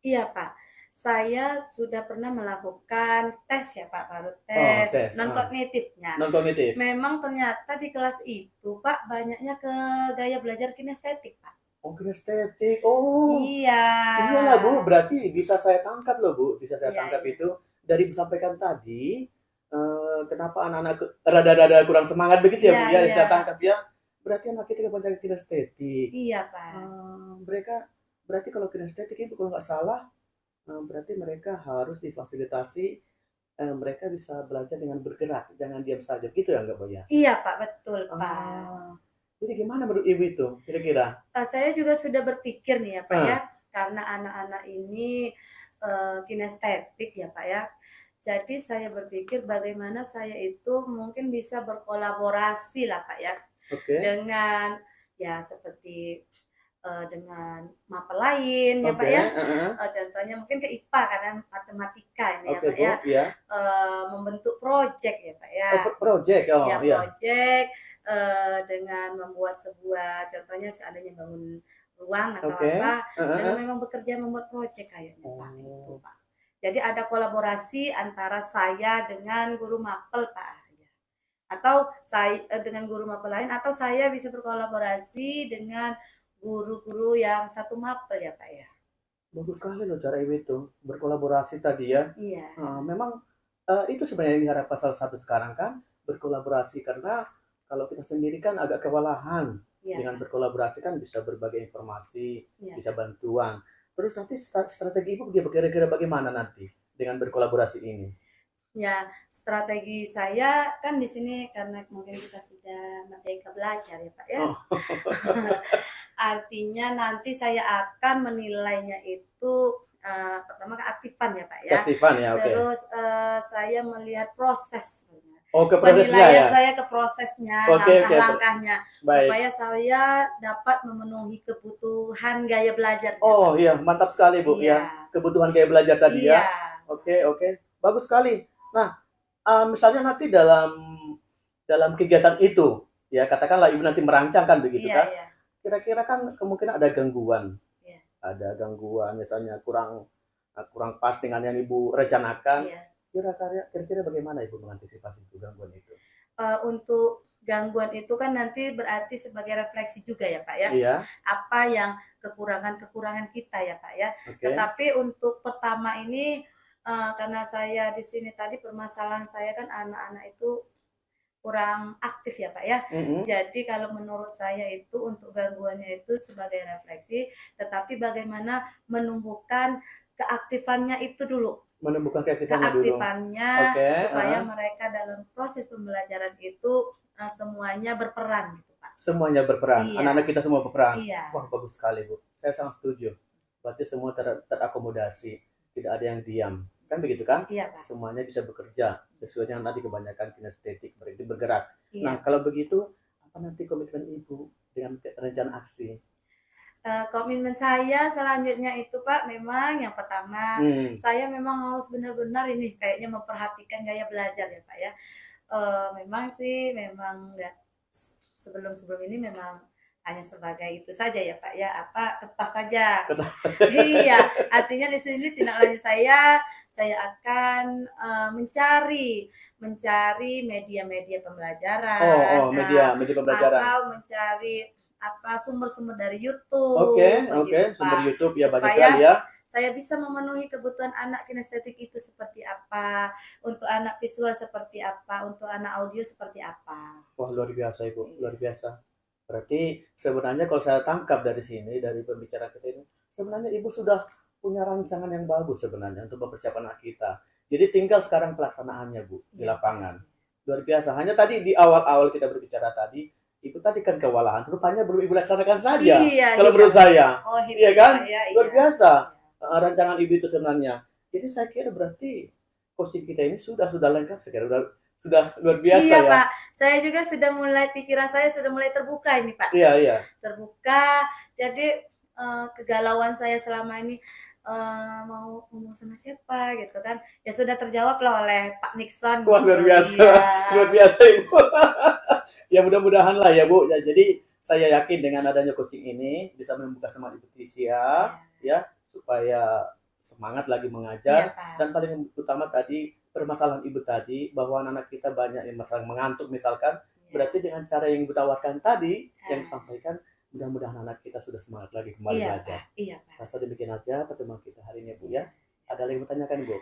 Iya Pak, saya sudah pernah melakukan tes ya Pak, baru tes non-kognitifnya. Non-kognitif. Memang ternyata di kelas itu Pak banyaknya ke gaya belajar kinestetik Pak. Oh, kinestetik. Oh. Iya. Iyalah Bu, berarti bisa saya tangkap loh Bu, bisa saya tangkap itu dari disampaikan tadi. Kenapa anak-anak rada-rada kurang semangat begitu ya Bu ya, saya tangkap ya. Berarti anak kita kebanyakan kinestetik. Iya Pak. Mereka berarti kalau kinestetik itu kalau nggak salah, berarti mereka harus difasilitasi, mereka bisa belajar dengan bergerak, jangan diam saja, gitu ya nggak Bu ya? Iya Pak, betul Pak. Jadi gimana menurut Ibu itu kira-kira? Saya juga sudah berpikir nih ya Pak ya, karena anak-anak ini kinestetik ya Pak ya. Jadi saya berpikir bagaimana saya itu mungkin bisa berkolaborasi lah Pak ya, dengan ya seperti dengan mapel lain ya Pak ya. Contohnya mungkin ke IPA karena matematika ini ya Pak ya. Membentuk project ya Pak ya. Project, project dengan membuat sebuah, contohnya seandainya bangun ruang atau apa, dengan memang bekerja membuat project kayaknya Pak itu Pak. Jadi ada kolaborasi antara saya dengan guru mapel Pak, atau saya dengan guru mapel lain, atau saya bisa berkolaborasi dengan guru-guru yang satu mapel ya Pak ya. Bagus sekali loh cara Ibu itu berkolaborasi tadi ya. Iya. Memang itu sebenarnya diharapkan salah satu sekarang kan, berkolaborasi, karena kalau kita sendiri kan agak kewalahan. Dengan berkolaborasi kan bisa berbagi informasi, bisa bantuan. Terus nanti strategi Ibu kira-kira bagaimana nanti dengan berkolaborasi ini? Ya, strategi saya kan di sini karena mungkin kita sudah merdeka belajar ya Pak ya. Artinya nanti saya akan menilainya itu pertama keaktifan ya Pak ya. Keaktifan ya, oke. Terus saya melihat proses. Ke prosesnya ya. Saya ke prosesnya, langkah-langkahnya, supaya saya dapat memenuhi kebutuhan gaya belajar. Oh iya, mantap sekali Bu ya, kebutuhan gaya belajar tadi ya. Oke, bagus sekali. Nah, misalnya nanti dalam kegiatan itu, ya katakanlah Ibu nanti merancang kan begitu kan? Kira-kira kan kemungkinan ada gangguan, ada gangguan misalnya kurang pas dengan yang Ibu rencanakan. Kira-kira bagaimana Ibu mengantisipasi gangguan itu? Untuk gangguan itu kan nanti berarti sebagai refleksi juga ya Pak ya. Apa yang kekurangan-kekurangan kita ya Pak ya. Tetapi untuk pertama ini karena saya di sini tadi permasalahan saya kan anak-anak itu kurang aktif ya Pak ya. Jadi kalau menurut saya itu untuk gangguannya itu sebagai refleksi, tetapi bagaimana menumbuhkan keaktifannya itu dulu. Menumbuhkan keaktifannya supaya mereka dalam proses pembelajaran itu semuanya berperan gitu Pak. Semuanya berperan, anak-anak kita semua berperan. Wah bagus sekali Bu, saya sangat setuju. Berarti semua terakomodasi, tidak ada yang diam. Kan begitu kan? Iya, Pak. Semuanya bisa bekerja sesuai dengan tadi kebanyakan kinestetik bergerak. Nah kalau begitu apa nanti komitmen Ibu dengan rencana aksi? Komitmen saya selanjutnya itu Pak, memang yang pertama saya memang harus benar-benar ini kayaknya memperhatikan gaya belajar ya Pak ya. Memang sih memang nggak sebelum ini memang hanya sebagai itu saja ya Pak ya, kertas saja. Iya, artinya di sini tindak lanjut saya akan mencari media-media pembelajaran. Media pembelajaran. Atau mencari sumber-sumber dari YouTube. Oke, sumber YouTube ya banyak sekali ya. Saya bisa memenuhi kebutuhan anak kinestetik itu seperti apa, untuk anak visual seperti apa, untuk anak audio seperti apa. Wah luar biasa Ibu, luar biasa. Berarti sebenarnya kalau saya tangkap dari sini, dari pembicaraan kita ini, sebenarnya Ibu sudah punya rancangan yang bagus sebenarnya untuk mempersiapkan anak kita. Jadi tinggal sekarang pelaksanaannya Bu, di lapangan. Luar biasa. Hanya tadi di awal-awal kita berbicara tadi, Ibu tadi kan kewalahan, rupanya belum Ibu laksanakan saja. Kalau menurut saya, iya kan? Luar biasa rancangan Ibu itu sebenarnya. Jadi saya kira berarti coaching kita ini sudah lengkap sekarang, sudah luar biasa ya. Iya Pak, saya juga sudah mulai pikiran saya sudah mulai terbuka ini Pak. Iya. Terbuka. Jadi kegalauan saya selama ini mau ngomong sama siapa gitu kan, ya sudah terjawab lah oleh Pak Nixon. Wah luar biasa, luar biasa Ibu. Ya mudah-mudahan lah ya Bu. Ya, jadi saya yakin dengan adanya coaching ini bisa membuka semangat Ibu Tisha ya supaya semangat lagi mengajar. Dan paling utama tadi permasalahan Ibu tadi bahwa anak-anak kita banyak yang masalah mengantuk misalkan. Berarti dengan cara yang Ibu tawarkan tadi yang disampaikan, mudah-mudahan anak kita sudah semangat lagi kembali belajar. Iya Pak. Rasa demikian aja pertemuan kita hari ini Bu ya. Ada lagi yang bertanyakan Bu?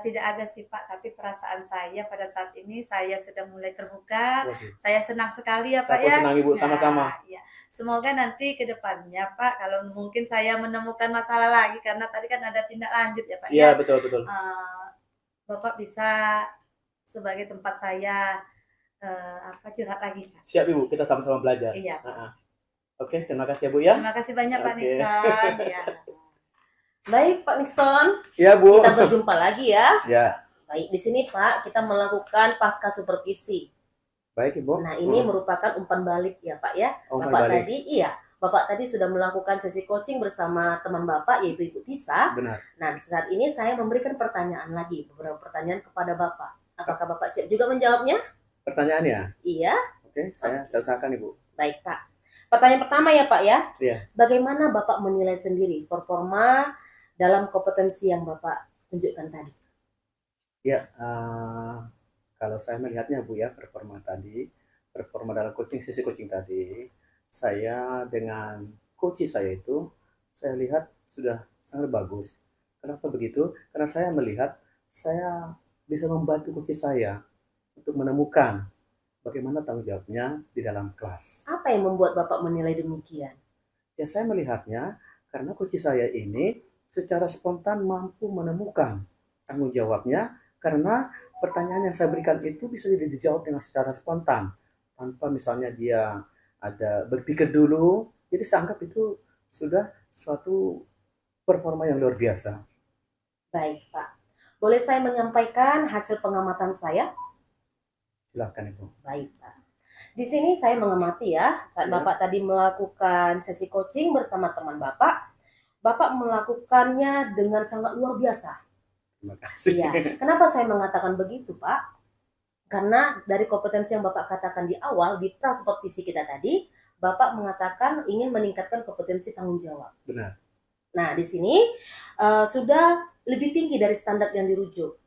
Tidak ada sih Pak, tapi perasaan saya pada saat ini saya sudah mulai terbuka. Saya senang sekali ya Pak ya. Saya senang Ibu, sama-sama. Ya. Semoga nanti ke depannya Pak, kalau mungkin saya menemukan masalah lagi, karena tadi kan ada tindak lanjut ya Pak. Iya betul. Bapak bisa sebagai tempat saya curhat lagi Pak. Siap Ibu, kita sama-sama belajar. Iya. Oke, terima kasih ya Bu ya. Terima kasih banyak Pak Nixon. Ya. Baik Pak Nixon, ya Bu. Kita berjumpa lagi ya. Ya. Baik, di sini Pak kita melakukan pasca supervisi. Baik Ibu. Nah ini merupakan umpan balik ya Pak ya. Bapak tadi sudah melakukan sesi coaching bersama teman Bapak yaitu Ibu Tisha. Benar. Nah saat ini saya memberikan pertanyaan lagi, beberapa pertanyaan kepada Bapak. Apakah Bapak siap juga menjawabnya? Pertanyaannya? Iya. Oke, saya usahakan Ibu. Baik Pak. Pertanyaan pertama ya Pak ya. Iya. Bagaimana Bapak menilai sendiri performa dalam kompetensi yang Bapak tunjukkan tadi? Ya, kalau saya melihatnya Bu ya, performa dalam sesi coaching tadi, saya dengan coach saya itu, saya lihat sudah sangat bagus. Kenapa begitu? Karena saya melihat saya bisa membantu coach saya untuk menemukan bagaimana tanggung jawabnya di dalam kelas. Apa yang membuat Bapak menilai demikian? Ya saya melihatnya karena coach saya ini secara spontan mampu menemukan tanggung jawabnya, karena pertanyaan yang saya berikan itu bisa dijawab dengan secara spontan tanpa misalnya dia ada berpikir dulu. Jadi saya anggap itu sudah suatu performa yang luar biasa. Baik Pak, boleh saya menyampaikan hasil pengamatan saya? Silakan Ibu. Baik Pak, di sini saya mengamati ya saat Bapak tadi melakukan sesi coaching bersama teman Bapak melakukannya dengan sangat luar biasa. Terima kasih. Iya. Kenapa saya mengatakan begitu, Pak? Karena dari kompetensi yang Bapak katakan di awal, di pra-supervisi kita tadi, Bapak mengatakan ingin meningkatkan kompetensi tanggung jawab. Benar. Nah, di sini sudah lebih tinggi dari standar yang dirujuk.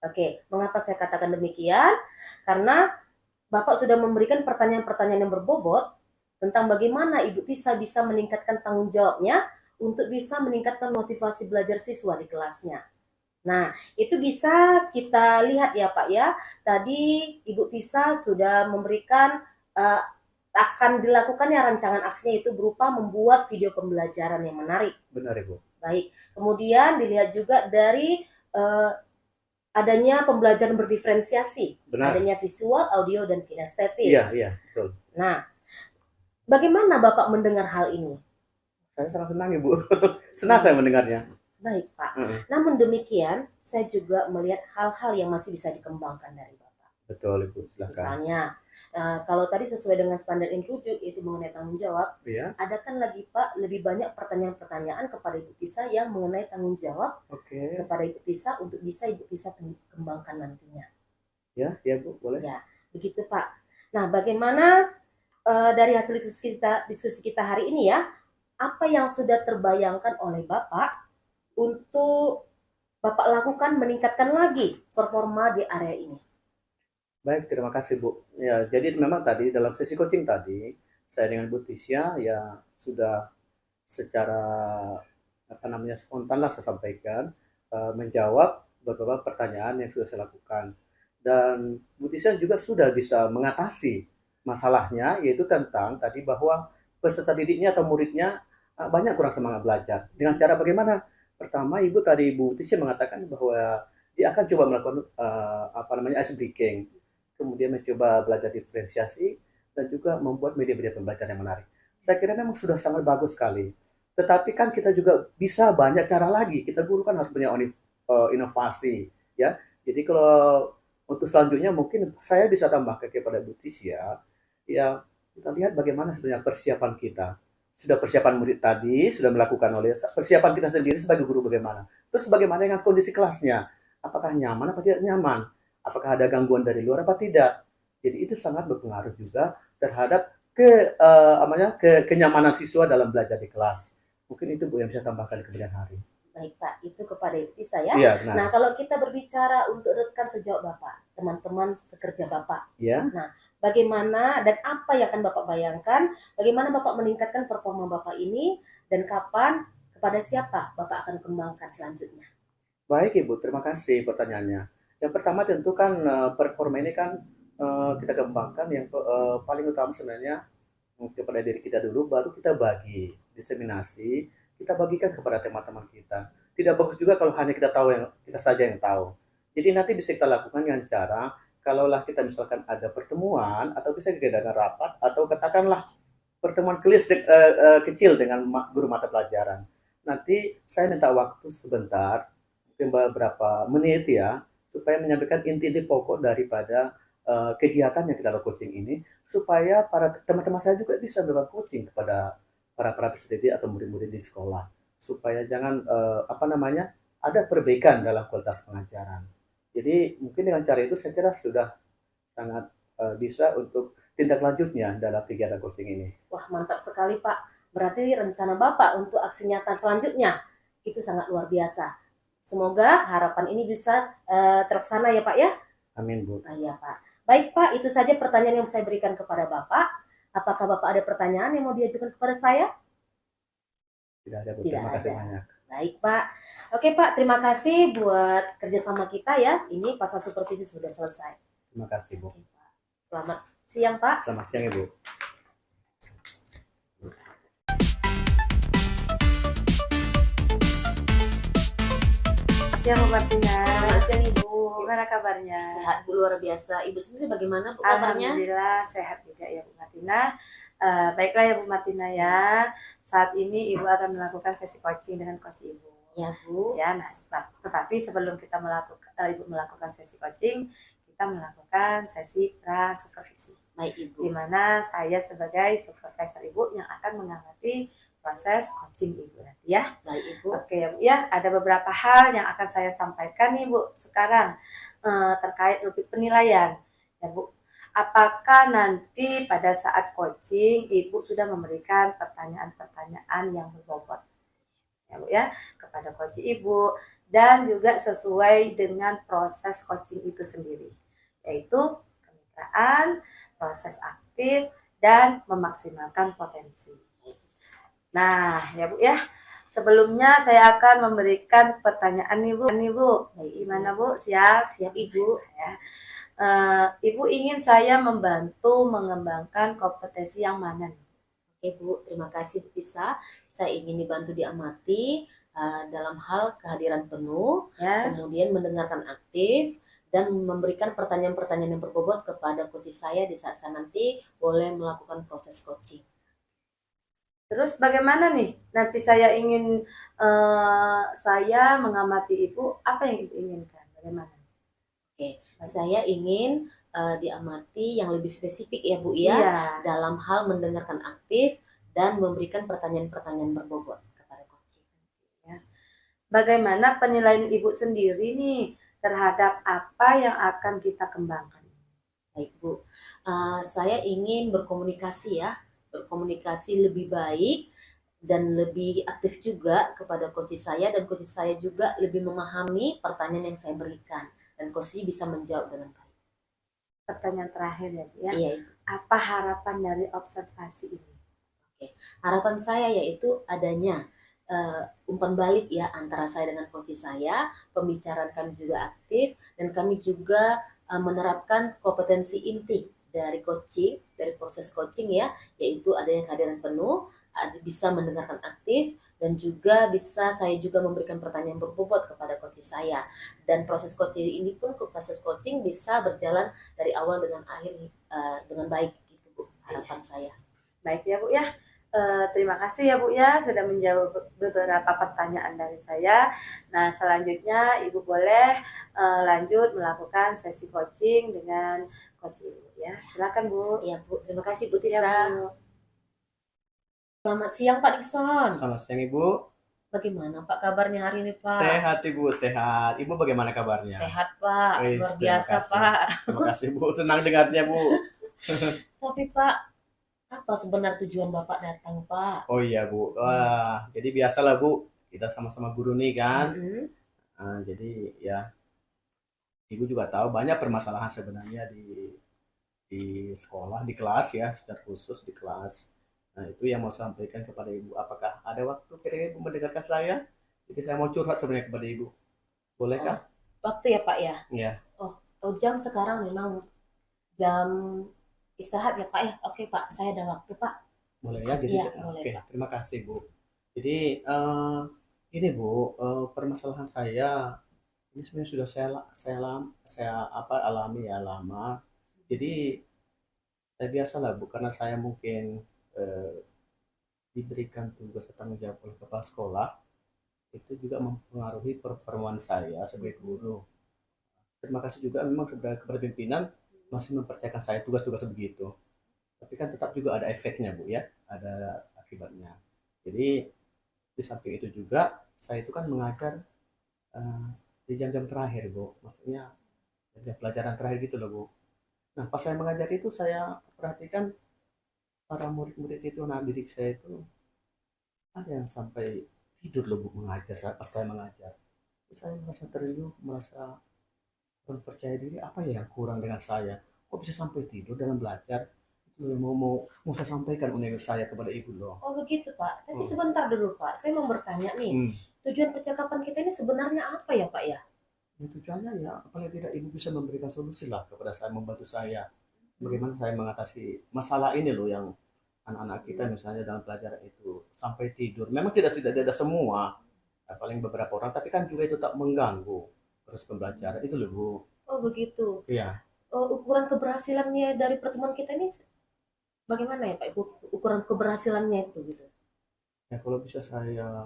Oke, mengapa saya katakan demikian? Karena Bapak sudah memberikan pertanyaan-pertanyaan yang berbobot tentang bagaimana Ibu Tisa bisa meningkatkan tanggung jawabnya untuk bisa meningkatkan motivasi belajar siswa di kelasnya. Nah, itu bisa kita lihat ya Pak ya. Tadi Ibu Tisa sudah memberikan akan dilakukan ya rancangan aksinya itu berupa membuat video pembelajaran yang menarik. Benar Ibu. Baik. Kemudian dilihat juga dari adanya pembelajaran berdiferensiasi, Benar. adanya visual, audio, dan kinestetis. Iya, betul. Nah, bagaimana Bapak mendengar hal ini? Saya sangat senang Ibu. Senang saya mendengarnya. Baik Pak. Namun demikian, saya juga melihat hal-hal yang masih bisa dikembangkan dari Bapak. Betul Ibu, silakan. Misalnya, kalau tadi sesuai dengan standar inklusif itu mengenai tanggung jawab, ada kan lagi Pak lebih banyak pertanyaan-pertanyaan kepada Ibu Tisa yang mengenai tanggung jawab kepada Ibu Tisa untuk bisa Ibu Tisa kembangkan nantinya. Ya Bu, boleh. Ya, begitu Pak. Nah, bagaimana dari hasil diskusi kita hari ini ya, apa yang sudah terbayangkan oleh Bapak untuk Bapak lakukan meningkatkan lagi performa di area ini? Baik, terima kasih Bu. Ya, jadi memang tadi dalam sesi coaching tadi, saya dengan Bu Tisya ya sudah secara spontan lah saya sampaikan, menjawab beberapa pertanyaan yang sudah saya lakukan. Dan Bu Tisya juga sudah bisa mengatasi masalahnya, yaitu tentang tadi bahwa peserta didiknya atau muridnya banyak kurang semangat belajar. Dengan cara bagaimana? Pertama, Bu Tisya mengatakan bahwa dia akan coba melakukan ice breaking, kemudian mencoba belajar diferensiasi, dan juga membuat media-media pembelajaran yang menarik. Saya kira memang sudah sangat bagus sekali. Tetapi kan kita juga bisa banyak cara lagi. Kita guru kan harus punya inovasi, ya. Jadi kalau untuk selanjutnya mungkin saya bisa tambahkan kepada Bu Tisya, ya kita lihat bagaimana sebenarnya persiapan kita. Sudah persiapan murid tadi, sudah melakukan oleh persiapan kita sendiri sebagai guru bagaimana. Terus bagaimana dengan kondisi kelasnya? Apakah nyaman atau tidak nyaman? Apakah ada gangguan dari luar apa tidak? Jadi itu sangat berpengaruh juga terhadap kenyamanan siswa dalam belajar di kelas. Mungkin itu Bu yang bisa tambahkan di kemudian hari. Baik Pak, itu kepada Ibu Tisa ya. Ya, nah kalau kita berbicara untuk rekan sejawat Bapak, teman-teman sekerja Bapak. Ya. Nah, bagaimana dan apa yang akan Bapak bayangkan? Bagaimana Bapak meningkatkan performa Bapak ini dan kapan, kepada siapa Bapak akan kembangkan selanjutnya? Baik Ibu, terima kasih pertanyaannya. Yang pertama tentu kan performa ini kan kita kembangkan yang paling utama sebenarnya kepada diri kita dulu, baru kita bagi, diseminasi, kita bagikan kepada teman-teman kita. Tidak bagus juga kalau hanya kita saja yang tahu. Jadi nanti bisa kita lakukan dengan cara, kalaulah kita misalkan ada pertemuan atau bisa diadakan rapat atau katakanlah pertemuan kecil dengan guru mata pelajaran. Nanti saya minta waktu sebentar, beberapa menit ya, supaya menyampaikan inti-inti pokok daripada kegiatan yang kita lakukan coaching ini, supaya para teman-teman saya juga bisa melakukan coaching kepada para peserta didik atau murid-murid di sekolah, supaya jangan ada perbaikan dalam kualitas pengajaran. Jadi mungkin dengan cara itu saya kira sudah sangat bisa untuk tindak lanjutnya dalam kegiatan coaching ini. Wah, mantap sekali Pak. Berarti rencana Bapak untuk aksi nyata selanjutnya itu sangat luar biasa. Semoga harapan ini bisa terlaksana ya Pak ya. Amin Bu. Iya Pak. Baik Pak, itu saja pertanyaan yang saya berikan kepada Bapak. Apakah Bapak ada pertanyaan yang mau diajukan kepada saya? Tidak ada Bu, terima kasih banyak. Baik Pak. Oke Pak, terima kasih buat kerjasama kita ya. Ini pasal supervisi sudah selesai. Terima kasih Bu. Oke, Pak. Selamat siang Pak. Selamat siang Ibu. Siang Bu Martina. Selamat siang Ibu. Gimana kabarnya? Sehat Bu, luar biasa. Ibu sendiri bagaimana Bu kabarnya? Alhamdulillah sehat juga ya Bu Martina. Baiklah ya Bu Martina ya. Saat ini Ibu akan melakukan sesi coaching dengan coach Ibu. Ya Bu. Ya, nah, tetapi sebelum kita Ibu melakukan sesi coaching, kita melakukan sesi pra-supervisi. Baik Ibu. Di mana saya sebagai supervisor Ibu yang akan mengamati proses coaching Ibu nanti ya. Baik Ibu. Oke ya Bu ya, ada beberapa hal yang akan saya sampaikan nih Bu sekarang terkait rubrik penilaian ya Bu. Apakah nanti pada saat coaching Ibu sudah memberikan pertanyaan-pertanyaan yang berbobot ya Bu ya kepada coach Ibu, dan juga sesuai dengan proses coaching itu sendiri, yaitu kemitraan, proses aktif, dan memaksimalkan potensi. Nah, ya Bu ya, sebelumnya saya akan memberikan pertanyaan nih Bu. Baik, gimana Bu? Siap? Siap Ibu. Ya. Ibu ingin saya membantu mengembangkan kompetensi yang mana? Oke Bu, terima kasih Bu Tisa. Saya ingin dibantu diamati dalam hal kehadiran penuh, ya. Kemudian mendengarkan aktif, dan memberikan pertanyaan-pertanyaan yang berbobot kepada coach saya di saat saya nanti boleh melakukan proses coaching. Terus bagaimana nih? Nanti saya ingin saya mengamati Ibu, apa yang Ibu inginkan? Bagaimana? Oke, saya ingin diamati yang lebih spesifik ya Bu ya, iya. Dalam hal mendengarkan aktif dan memberikan pertanyaan-pertanyaan berbobot kepada coaching. Ya. Bagaimana penilaian Ibu sendiri nih terhadap apa yang akan kita kembangkan? Baik Bu, saya ingin berkomunikasi lebih baik dan lebih aktif juga kepada coach saya, dan coach saya juga lebih memahami pertanyaan yang saya berikan dan coach bisa menjawab dengan baik. Pertanyaan terakhir ya Bu ya. Iya. Apa harapan dari observasi ini? Oke, harapan saya yaitu adanya umpan balik ya antara saya dengan coach saya, pembicaraan kami juga aktif, dan kami juga menerapkan kompetensi inti dari coaching, dari proses coaching ya, yaitu adanya kehadiran penuh, bisa mendengarkan aktif, dan juga bisa saya juga memberikan pertanyaan berbobot kepada coach saya. Dan proses coaching ini pun proses coaching bisa berjalan dari awal dengan akhir dengan baik gitu Bu, harapan saya. Baik ya Bu ya. Terima kasih ya Bu ya sudah menjawab beberapa pertanyaan dari saya. Nah, selanjutnya Ibu boleh lanjut melakukan sesi coaching dengan coach Ibu ya. Silakan Bu. Iya Bu, terima kasih Bu Tisa. Ya, Bu. Selamat siang Pak Dikson. Selamat siang Ibu. Bagaimana Pak kabarnya hari ini Pak? Sehat Ibu, sehat. Ibu bagaimana kabarnya? Sehat Pak, luar biasa Pak. Terima kasih Bu, senang dengarnya Bu. Tapi Pak, apa sebenarnya tujuan Bapak datang Pak? Oh iya Bu, wah jadi biasalah Bu, kita sama-sama guru nih kan. Jadi ya Ibu juga tahu banyak permasalahan sebenarnya di sekolah, di kelas ya, secara khusus di kelas. Nah itu yang mau sampaikan kepada Ibu. Apakah ada waktu kira-kira Ibu mendengarkan saya? Jadi saya mau curhat sebenarnya kepada Ibu. Bolehkah? Waktu ya Pak ya? Iya. Oh jam sekarang memang jam istirahat ya Pak ya? Oke Pak, saya ada waktu Pak. Boleh ya? Jadi, ya, boleh, oke, Pak. Terima kasih Bu. Jadi ini Bu, permasalahan saya ini sebenarnya sudah saya alami ya lama. Jadi saya biasalah Bu, karena saya mungkin diberikan tugas atau tanggung jawab oleh kepala sekolah, itu juga mempengaruhi performa saya sebagai guru. Terima kasih juga memang kepada pimpinan masih mempercayakan saya tugas-tugas begitu. Tapi kan tetap juga ada efeknya Bu ya, ada akibatnya. Jadi di samping itu juga saya itu kan mengajar di jam-jam terakhir Bu, maksudnya jam pelajaran terakhir gitu loh Bu. Nah pas saya mengajar itu saya perhatikan para murid-murid itu, anak didik saya itu ada yang sampai tidur loh Bu mengajar pas saya mengajar. Saya merasa terenyuh, merasa kurang percaya diri, apa ya yang kurang dengan saya? Kok bisa sampai tidur dalam belajar? Itu yang mau saya sampaikan unek saya kepada Ibu loh. Oh begitu Pak. Tapi sebentar dulu Pak, saya mau bertanya nih. Tujuan percakapan kita ini sebenarnya apa ya Pak ya? Ya tujuannya ya paling tidak Ibu bisa memberikan solusi lah kepada saya, membantu saya. Bagaimana saya mengatasi masalah ini loh yang anak-anak kita misalnya dalam pelajaran itu sampai tidur. Memang tidak ada semua, paling beberapa orang, tapi kan juga itu tak mengganggu proses pembelajaran itu loh Bu. Oh begitu. Iya. Ukuran keberhasilannya dari pertemuan kita ini bagaimana ya Pak? Ukuran keberhasilannya itu gitu. Ya kalau bisa saya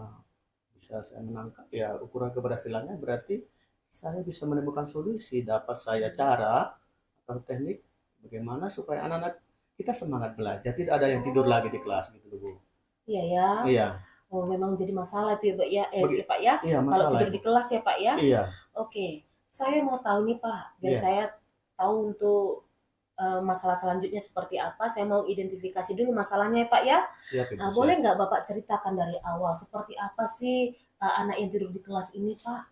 menangkap ya ukuran keberhasilannya berarti saya bisa menemukan solusi, dapat saya cara atau teknik bagaimana supaya anak-anak kita semangat belajar, tidak ada yang tidur lagi di kelas gitu loh Bu. Iya ya. Iya. Oh memang jadi masalah itu ya Pak ya, ya Pak ya. Iya, masalah. Kalau tidur di kelas ya Pak ya. Iya. Oke, saya mau tahu nih Pak, biar saya tahu untuk masalah selanjutnya seperti apa. Saya mau identifikasi dulu masalahnya ya Pak ya. Siap, Ibu, boleh nggak Bapak ceritakan dari awal seperti apa sih anak yang tidur di kelas ini Pak?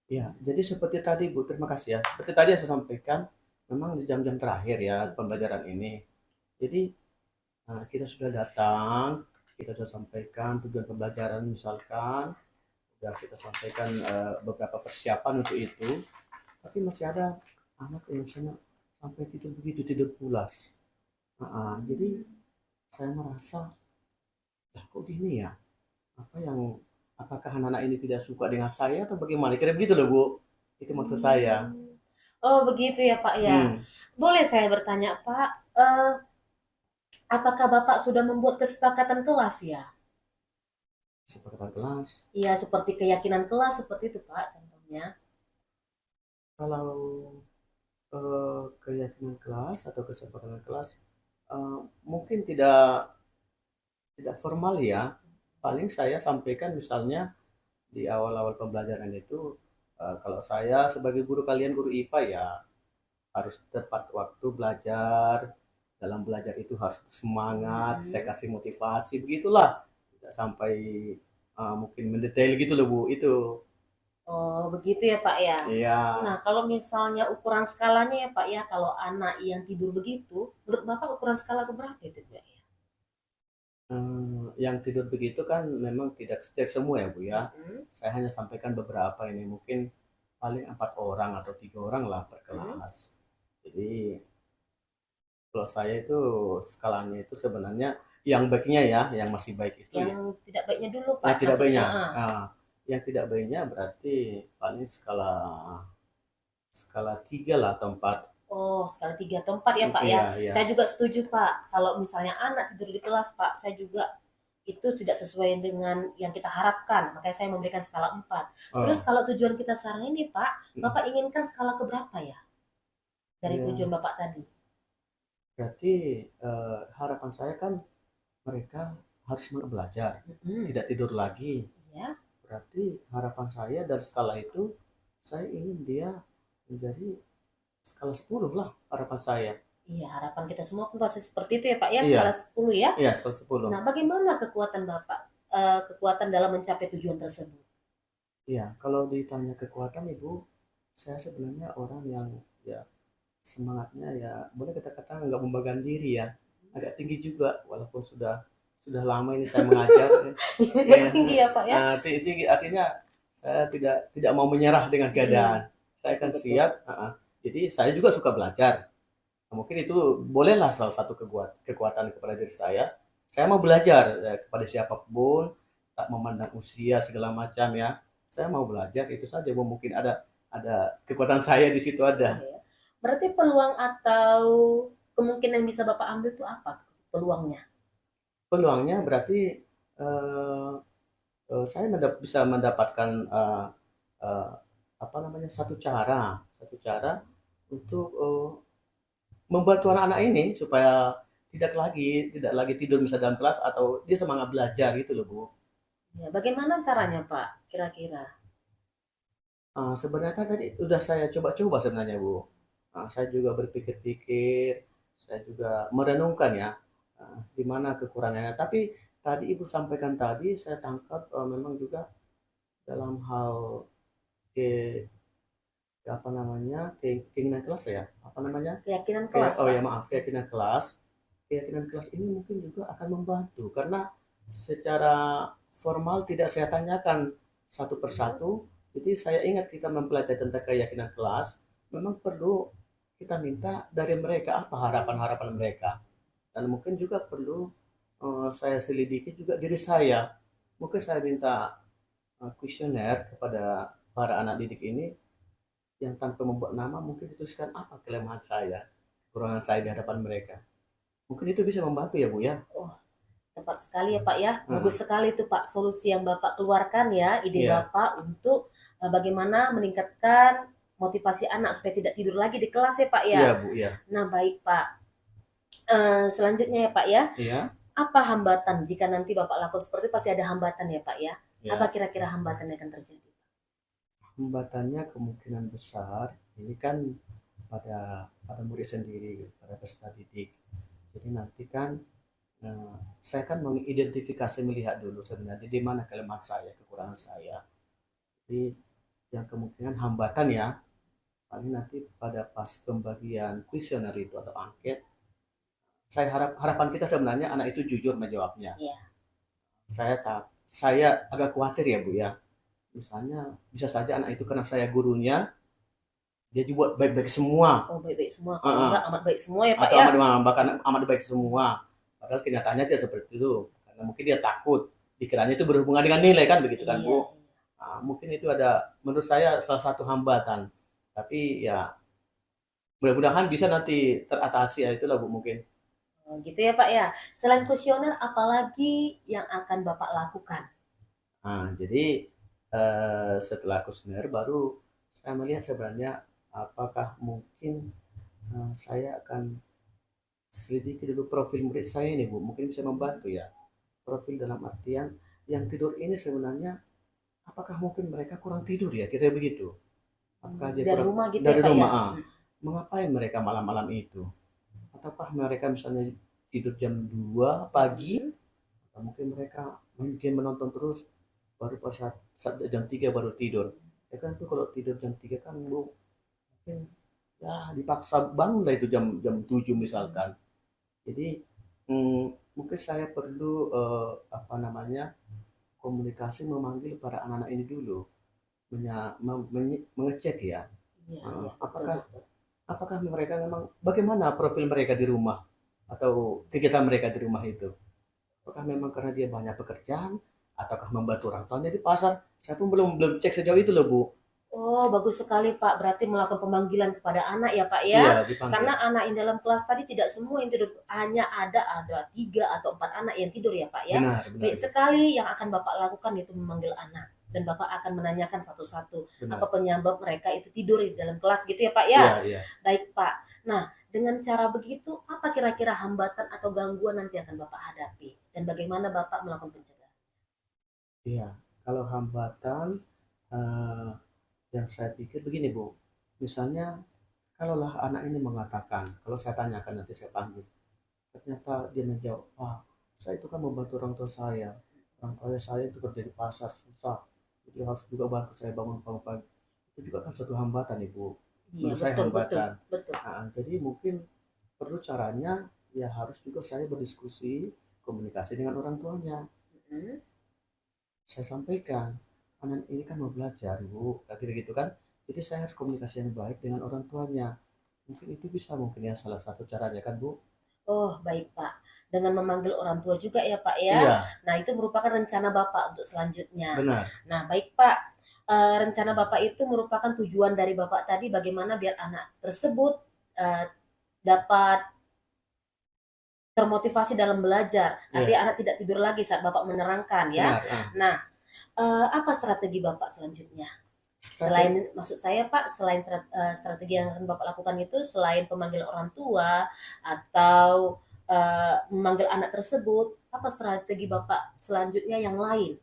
Ya, jadi seperti tadi Bu, terima kasih ya. Seperti tadi yang saya sampaikan, memang di jam-jam terakhir ya pembelajaran ini. Jadi Kita sudah datang, kita sudah sampaikan tujuan pembelajaran misalkan, sudah kita sampaikan beberapa persiapan untuk itu, tapi masih ada anak yang misalnya sampai tidur begitu, tidur pulas. Jadi saya merasa, lah kok gini ya? Apakah anak-anak ini tidak suka dengan saya atau bagaimana? Kira begitu loh Bu. Itu maksud saya. Oh begitu ya Pak ya. Boleh saya bertanya Pak, apakah Bapak sudah membuat kesepakatan kelas ya? Kesepakatan kelas. Iya, seperti keyakinan kelas seperti itu Pak contohnya. Kalau keyakinan kelas atau kesepakatan kelas mungkin tidak formal ya. Paling saya sampaikan misalnya di awal-awal pembelajaran itu, kalau saya sebagai guru kalian, guru IPA ya harus tepat waktu belajar. Dalam belajar itu harus semangat, saya kasih motivasi, begitulah. Tidak sampai mungkin mendetail gitu loh Bu, itu. Oh begitu ya Pak ya. Iya. Nah kalau misalnya ukuran skalanya ya Pak ya, kalau anak yang tidur begitu, menurut Bapak ukuran skala keberapa itu Pak ya? Yang tidur begitu kan memang tidak semua ya Bu ya. Saya hanya sampaikan beberapa ini, mungkin paling 4 orang atau 3 orang lah per kelas. Jadi kalau saya itu skalanya itu sebenarnya yang baiknya ya, yang masih baik itu yang ya. Tidak baiknya dulu Pak. Yang tidak baiknya. Yang tidak baiknya berarti paling skala 3 lah atau 4. Oh, skala 3 atau 4 ya Pak ya. Iya. Saya juga setuju Pak. Kalau misalnya anak tidur di kelas Pak, saya juga itu tidak sesuai dengan yang kita harapkan. Makanya saya memberikan skala 4. Terus kalau tujuan kita sekarang ini Pak, Bapak inginkan skala keberapa ya? Dari tujuan Bapak tadi. Berarti harapan saya kan mereka harus belajar, tidak tidur lagi. Ya. Berarti harapan saya dari skala itu, saya ingin dia menjadi skala 10 lah harapan saya. Iya, harapan kita semua pun pasti seperti itu ya Pak ya, skala 10 ya. Iya, skala 10. Nah, bagaimana kekuatan Bapak, kekuatan dalam mencapai tujuan tersebut? Iya, kalau ditanya kekuatan Ibu, saya sebenarnya orang yang ya semangatnya ya boleh kita katakan nggak membanggakan diri ya, agak tinggi juga walaupun sudah lama ini saya mengajar. Tinggi ya Pak ya. Tinggi artinya saya tidak mau menyerah dengan keadaan. Saya akan siap. Jadi saya juga suka belajar. Mungkin itu bolehlah salah satu kekuatan kepada diri saya. Saya mau belajar kepada siapapun, tak memandang usia segala macam ya. Saya mau belajar itu saja. Mungkin ada kekuatan saya di situ ada. Berarti peluang atau kemungkinan bisa Bapak ambil itu apa peluangnya? Peluangnya berarti saya bisa mendapatkan satu cara untuk membantu anak-anak ini supaya tidak lagi tidur misalnya dalam kelas atau dia semangat belajar gitu loh Bu. Ya, bagaimana caranya Pak kira-kira? Sebenarnya tadi udah saya coba-coba sebenarnya Bu. Saya juga berpikir-pikir, saya juga merenungkan ya di mana kekurangannya. Tapi tadi Ibu sampaikan tadi saya tangkap memang juga dalam hal keinginan kelas ya, keyakinan kelas. Keyakinan kelas ini mungkin juga akan membantu karena secara formal tidak saya tanyakan satu persatu. Jadi saya ingat kita mempelajari tentang keyakinan kelas, memang perlu kita minta dari mereka apa harapan-harapan mereka, dan mungkin juga perlu saya selidiki juga diri saya. Mungkin saya minta kuesioner kepada para anak didik ini yang tanpa membuat nama, mungkin dituliskan apa kelemahan saya, kekurangan saya di hadapan mereka. Mungkin itu bisa membantu ya Bu ya. Oh, tepat sekali ya Pak ya. Bagus sekali itu Pak solusi yang Bapak keluarkan ya, ide Bapak untuk bagaimana meningkatkan motivasi anak supaya tidak tidur lagi di kelas ya Pak ya. Iya Bu ya. Nah baik Pak. Selanjutnya ya Pak ya. Iya. Apa hambatan jika nanti Bapak lakukan seperti itu, pasti ada hambatan ya Pak ya. Apa kira-kira hambatan yang akan terjadi? Hambatannya kemungkinan besar ini kan pada murid sendiri, pada peserta didik. Jadi nanti kan saya kan mengidentifikasi, melihat dulu sebenarnya di mana kelemahan saya, kekurangan saya. Jadi yang kemungkinan hambatan ya paling nanti pada pas pembagian kuesioner itu atau angket, harapan kita sebenarnya anak itu jujur menjawabnya. Iya. Saya agak khawatir ya Bu ya. Misalnya bisa saja anak itu karena saya gurunya, dia juga baik-baik semua. Oh, baik-baik semua. Kalau enggak amat baik semua ya Pak Atau ya. bahkan amat baik semua. Padahal kenyataannya tidak seperti itu. Karena mungkin dia takut. Pikirannya itu berhubungan dengan nilai kan begitu kan Bu. Nah, mungkin itu ada menurut saya salah satu hambatan. Tapi ya mudah-mudahan bisa nanti teratasi ya, itulah Bu mungkin. Oh, gitu ya Pak ya. Selain kuesioner, apalagi yang akan Bapak lakukan? Nah, jadi setelah kuesioner baru saya melihat sebenarnya apakah mungkin saya akan selidiki dulu profil murid saya ini Bu. Mungkin bisa membantu ya. Profil dalam artian yang tidur ini sebenarnya apakah mungkin mereka kurang tidur ya, kira begitu. Apakah dia dari kurang rumah gitu dari ya Pak rumah? ya? Mengapain mereka malam-malam itu? Ataukah mereka misalnya tidur jam 2 pagi, atau mungkin mereka mungkin menonton terus baru pas saat jam 3 baru tidur. Ya kan tuh kalau tidur jam 3 kan Bu, mungkin ya dipaksa bangun lah itu jam jam 7 misalkan. Jadi mungkin saya perlu apa namanya komunikasi memanggil para anak-anak ini dulu, mengecek ya. Apakah apakah mereka memang bagaimana profil mereka di rumah atau kegiatan mereka di rumah itu? Apakah memang karena dia banyak pekerjaan ataukah membantu orang tuanya di pasar? Saya pun belum belum cek sejauh itu loh Bu. Oh, bagus sekali Pak. Berarti melakukan pemanggilan kepada anak ya Pak Iya, ya. dipanggil. Karena anak yang dalam kelas tadi tidak semua yang tidur, hanya ada 3 atau 4 anak yang tidur ya Pak ya. Benar, Baik sekali, yang akan Bapak lakukan itu memanggil anak. Dan Bapak akan menanyakan satu-satu benar. apa penyebab mereka itu tidur di dalam kelas gitu ya Pak ya. Iya, iya. Baik Pak. Nah, dengan cara begitu, apa kira-kira hambatan atau gangguan nanti akan Bapak hadapi? Dan bagaimana Bapak melakukan pencegahan? Iya, kalau hambatan yang saya pikir begini Bu, misalnya kalaulah anak ini mengatakan, kalau saya tanyakan nanti saya panggil, ternyata dia menjawab, "Wah, saya itu kan membantu orang tua saya itu kerja di pasar susah, jadi harus juga bantu saya bangun pagi-pagi." Itu juga kan suatu hambatan Ibu, Iya, menurut saya betul, hambatan. betul. Nah, jadi mungkin perlu caranya ya harus juga saya berdiskusi, komunikasi dengan orang tuanya. Saya sampaikan, anak ini kan mau belajar Bu, kayak gitu kan. Jadi saya harus komunikasi yang baik dengan orang tuanya. Mungkin itu bisa mungkin ya salah satu caranya kan Bu. Oh, baik Pak. Dengan memanggil orang tua juga ya Pak ya. Iya, Nah, itu merupakan rencana Bapak untuk selanjutnya. benar. Nah, baik Pak. Rencana Bapak itu merupakan tujuan dari Bapak tadi bagaimana biar anak tersebut dapat termotivasi dalam belajar. Nanti anak tidak tidur lagi saat Bapak menerangkan ya. Benar. Nah, apa strategi Bapak selanjutnya? Selain, maksud saya Pak, selain strategi yang akan Bapak lakukan itu, selain pemanggil orang tua atau memanggil anak tersebut, apa strategi Bapak selanjutnya yang lain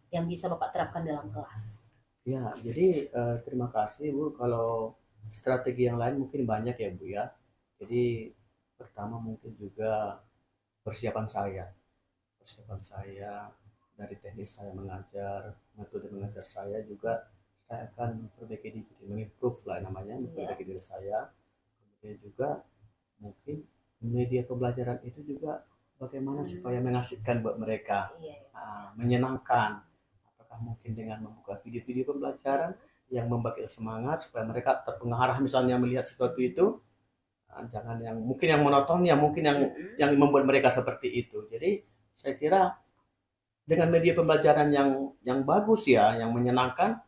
yang bisa Bapak terapkan dalam kelas? Ya, jadi terima kasih Bu. Kalau strategi yang lain mungkin banyak ya Bu ya. Jadi pertama mungkin juga persiapan saya. Persiapan saya dari teknis saya mengajar, metode mengajar saya juga saya akan perbaiki diri, mengimprove lah namanya, memperbaiki diri saya. Kemudian juga mungkin media pembelajaran itu juga bagaimana supaya mengasihkan buat mereka, menyenangkan. Apakah mungkin dengan membuka video-video pembelajaran yang membagi semangat supaya mereka terpengaruh misalnya melihat sesuatu itu, jangan yang mungkin yang monoton ya, mungkin yang membuat mereka seperti itu. Jadi saya kira dengan media pembelajaran yang bagus ya, yang menyenangkan,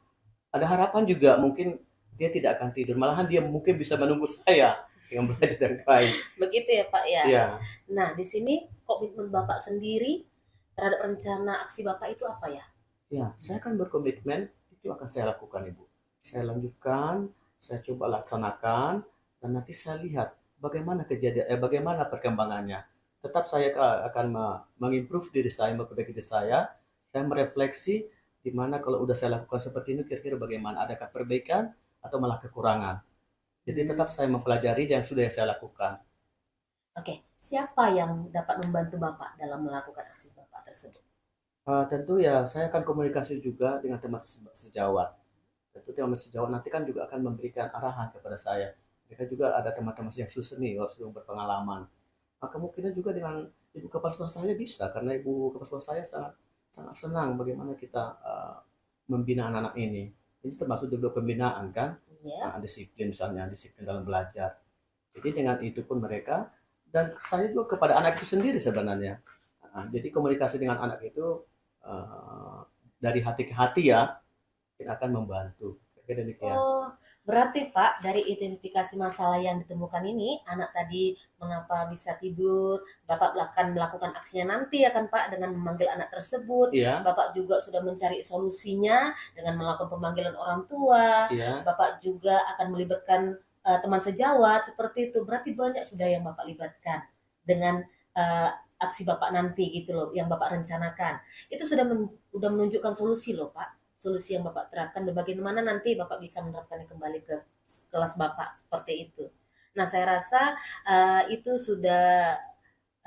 ada harapan juga mungkin dia tidak akan tidur, malahan dia mungkin bisa menunggu saya yang belajar dengan baik. Begitu ya Pak ya. Ya. Nah, di sini komitmen Bapak sendiri terhadap rencana aksi Bapak itu apa ya? Ya, saya akan berkomitmen itu akan saya lakukan Ibu. Saya lanjutkan, saya coba laksanakan, dan nanti saya lihat bagaimana bagaimana perkembangannya. Tetap saya akan mengimprove diri saya, memperbaiki diri saya merefleksi di mana kalau udah saya lakukan seperti ini kira-kira bagaimana, adakah perbaikan atau malah kekurangan. Jadi tetap saya mempelajari yang sudah saya lakukan. Oke, siapa yang dapat membantu Bapak dalam melakukan aksi Bapak tersebut? Tentu ya saya akan komunikasi juga dengan teman sejawat. Tentu teman sejawat nanti kan juga akan memberikan arahan kepada saya. Mereka juga ada teman-teman yang senior, yang berpengalaman. kemungkinan juga dengan ibu kepala sekolah saya bisa, karena ibu kepala sekolah saya sangat sangat senang bagaimana kita membina anak-anak ini. Ini termasuk juga pembinaan kan, disiplin misalnya, disiplin dalam belajar. Jadi dengan itu pun mereka, dan saya juga kepada anak itu sendiri sebenarnya. Jadi komunikasi dengan anak itu dari hati ke hati ya, kita akan membantu. Kira demikian. Oh, berarti Pak, dari identifikasi masalah yang ditemukan ini, anak tadi mengapa bisa tidur, Bapak akan melakukan aksinya nanti ya kan Pak, dengan memanggil anak tersebut. Iya. Bapak juga sudah mencari solusinya dengan melakukan pemanggilan orang tua. Iya. Bapak juga akan melibatkan teman sejawat, seperti itu. Berarti banyak sudah yang Bapak libatkan dengan aksi Bapak nanti gitu loh, yang Bapak rencanakan. Itu sudah menunjukkan solusi loh Pak. Solusi yang Bapak terapkan dan bagaimana nanti Bapak bisa menerapkannya kembali ke kelas Bapak seperti itu. Nah, saya rasa itu sudah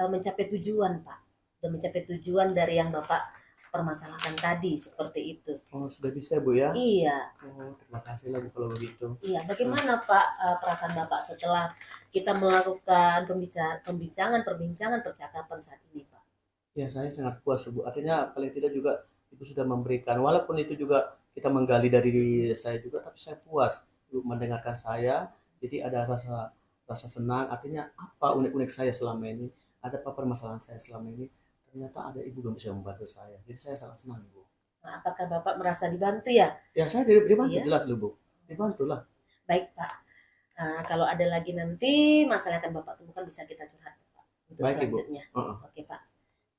mencapai tujuan, Pak. Sudah mencapai tujuan dari yang Bapak permasalahkan tadi, seperti itu. Oh, sudah bisa Bu ya? Iya. Oh, terima kasih lah Bu kalau begitu. Iya, bagaimana Pak perasaan Bapak setelah kita melakukan perbincangan, percakapan saat ini, Pak? Ya, saya sangat puas Bu. Artinya paling tidak juga Ibu sudah memberikan, walaupun itu juga kita menggali dari diri saya juga, tapi saya puas Ibu mendengarkan saya. Jadi ada rasa rasa senang, artinya apa unik-unik saya selama ini, ada apa permasalahan saya selama ini, ternyata ada Ibu yang bisa membantu saya. Jadi saya sangat senang Bu. Nah, apakah Bapak merasa dibantu ya? Ya, saya dibantu, Iya. jelas Bu. Dibantu lah. Baik Pak. Kalau ada lagi nanti masalah yang akan Bapak temukan bisa kita curhat Pak untuk baik, selanjutnya. Oke Pak.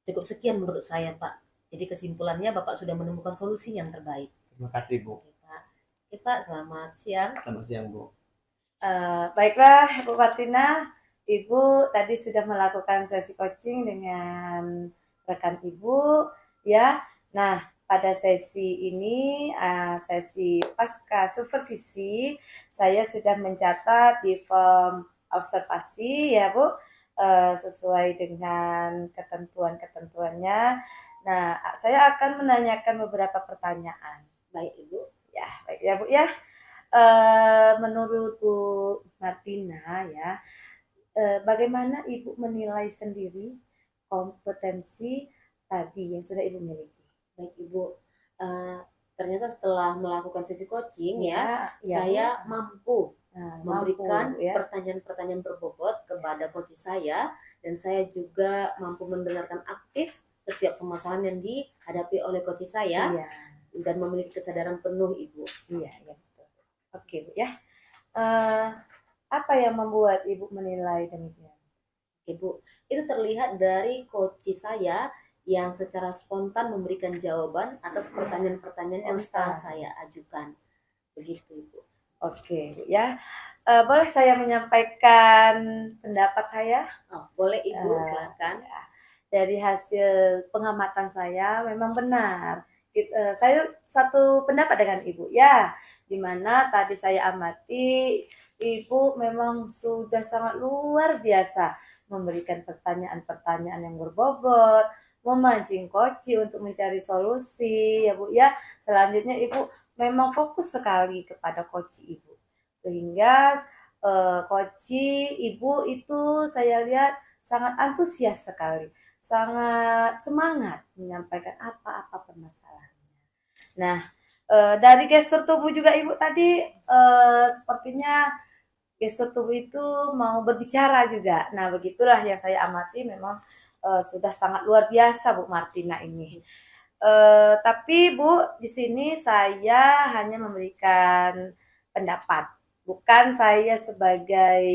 Cukup sekian menurut saya Pak. Jadi kesimpulannya Bapak sudah menemukan solusi yang terbaik. Terima kasih Bu. Oke Pak. Oke Pak, selamat siang. Selamat siang Bu. Baiklah Bu Martina, Ibu tadi sudah melakukan sesi coaching dengan rekan Ibu ya. Nah, pada sesi ini, sesi pasca supervisi, saya sudah mencatat di form observasi ya Bu, sesuai dengan ketentuan-ketentuannya. Nah, saya akan menanyakan beberapa pertanyaan. Baik Ibu. Ya, baik ya Bu ya. Menurut Bu Martina ya, bagaimana Ibu menilai sendiri kompetensi tadi yang sudah Ibu miliki? Baik Ibu, ternyata setelah melakukan sesi coaching saya mampu memberikan pertanyaan-pertanyaan berbobot kepada coach saya, dan saya juga mampu mendengarkan aktif setiap permasalahan yang dihadapi oleh coach saya dan memiliki kesadaran penuh Ibu. Iya, betul. Oke Bu ya. Apa yang membuat Ibu menilai demikian? Oke Bu, itu terlihat dari coach saya yang secara spontan memberikan jawaban atas pertanyaan-pertanyaan yang setelah saya ajukan. Begitu Ibu. Oke Bu ya. Boleh saya menyampaikan pendapat saya? Oh, boleh Ibu, silakan. Ya. Dari hasil pengamatan saya memang benar. Saya satu pendapat dengan Ibu ya, dimana tadi saya amati Ibu memang sudah sangat luar biasa memberikan pertanyaan-pertanyaan yang berbobot, memancing coach untuk mencari solusi ya Bu ya. Selanjutnya Ibu memang fokus sekali kepada coach Ibu, sehingga coach Ibu itu saya lihat sangat antusias sekali, sangat semangat menyampaikan apa-apa permasalahannya. Nah, dari gestur tubuh juga Ibu tadi sepertinya gestur tubuh itu mau berbicara juga. Nah, begitulah yang saya amati, memang sudah sangat luar biasa Bu Martina ini. Tapi Bu, di sini saya hanya memberikan pendapat, bukan saya sebagai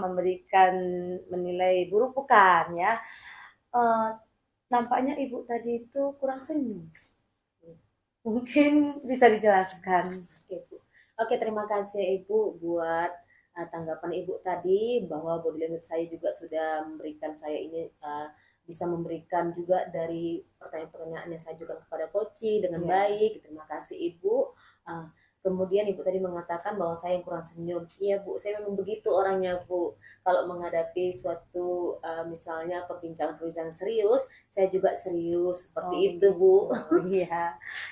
memberikan menilai buruk, bukan ya. Nampaknya Ibu tadi itu kurang senyum. Mungkin bisa dijelaskan. Oke, terima kasih Ibu buat tanggapan Ibu tadi, bahwa body language saya juga sudah memberikan saya ini bisa memberikan juga dari pertanyaan-pertanyaan yang saya ajukan kepada coach dengan baik. Terima kasih Ibu. Kemudian Ibu tadi mengatakan bahwa saya yang kurang senyum. Iya Bu, saya memang begitu orangnya Bu. Kalau menghadapi suatu misalnya perbincangan serius, saya juga serius seperti itu Bu.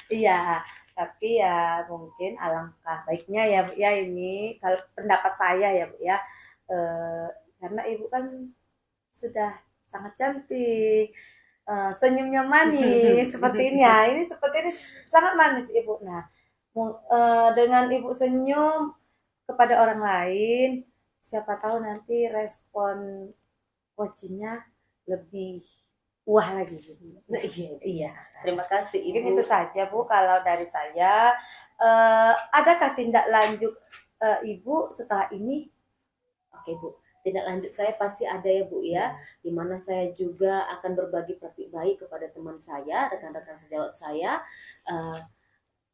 Iya. Tapi ya mungkin alangkah baiknya ya Bu ya, ini kalau pendapat saya ya Bu ya, karena Ibu kan sudah sangat cantik, senyumnya manis seperti ini ya. Ini seperti ini sangat manis Ibu. Nah, dengan Ibu senyum kepada orang lain, siapa tahu nanti respon coachingnya lebih wah lagi. Nah, iya. Terima kasih Ibu. Mungkin itu saja Bu kalau dari saya. Adakah tindak lanjut Ibu setelah ini? Oke Bu, tindak lanjut saya pasti ada ya Bu ya, dimana saya juga akan berbagi praktik baik kepada teman saya, rekan-rekan sejawat saya,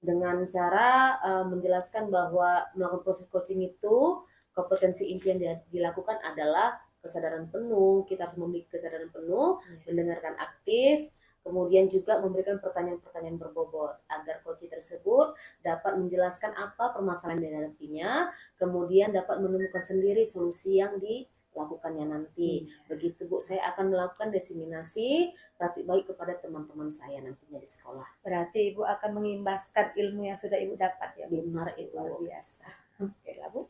dengan cara menjelaskan bahwa melakukan proses coaching itu kompetensi inti yang dilakukan adalah kesadaran penuh, kita harus memiliki kesadaran penuh, mendengarkan aktif, kemudian juga memberikan pertanyaan-pertanyaan berbobot agar coach tersebut dapat menjelaskan apa permasalahan yang dihadapinya, kemudian dapat menemukan sendiri solusi yang dilakukannya nanti. Begitu Bu, saya akan melakukan diseminasi praktik baik kepada teman-teman saya nantinya di sekolah. Berarti Ibu akan mengimbaskan ilmu yang sudah Ibu dapat ya? Benar Ibu. Luar biasa. Oke lah Bu.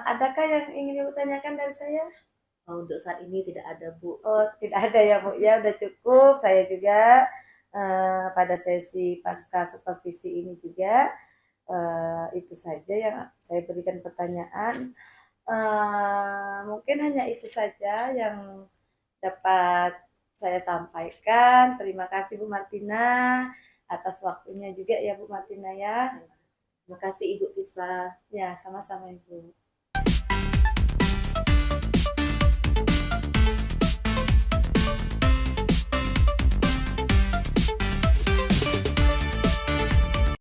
Adakah yang ingin Ibu tanyakan dari saya? Untuk saat ini tidak ada Bu. Oh tidak ada ya Bu, ya udah cukup. Saya juga pada sesi pasca supervisi ini juga itu saja yang saya berikan pertanyaan. Mungkin hanya itu saja yang dapat saya sampaikan. Terima kasih Bu Martina atas waktunya juga ya Bu Martina ya. Terima kasih Ibu Tisa. Ya sama-sama Ibu.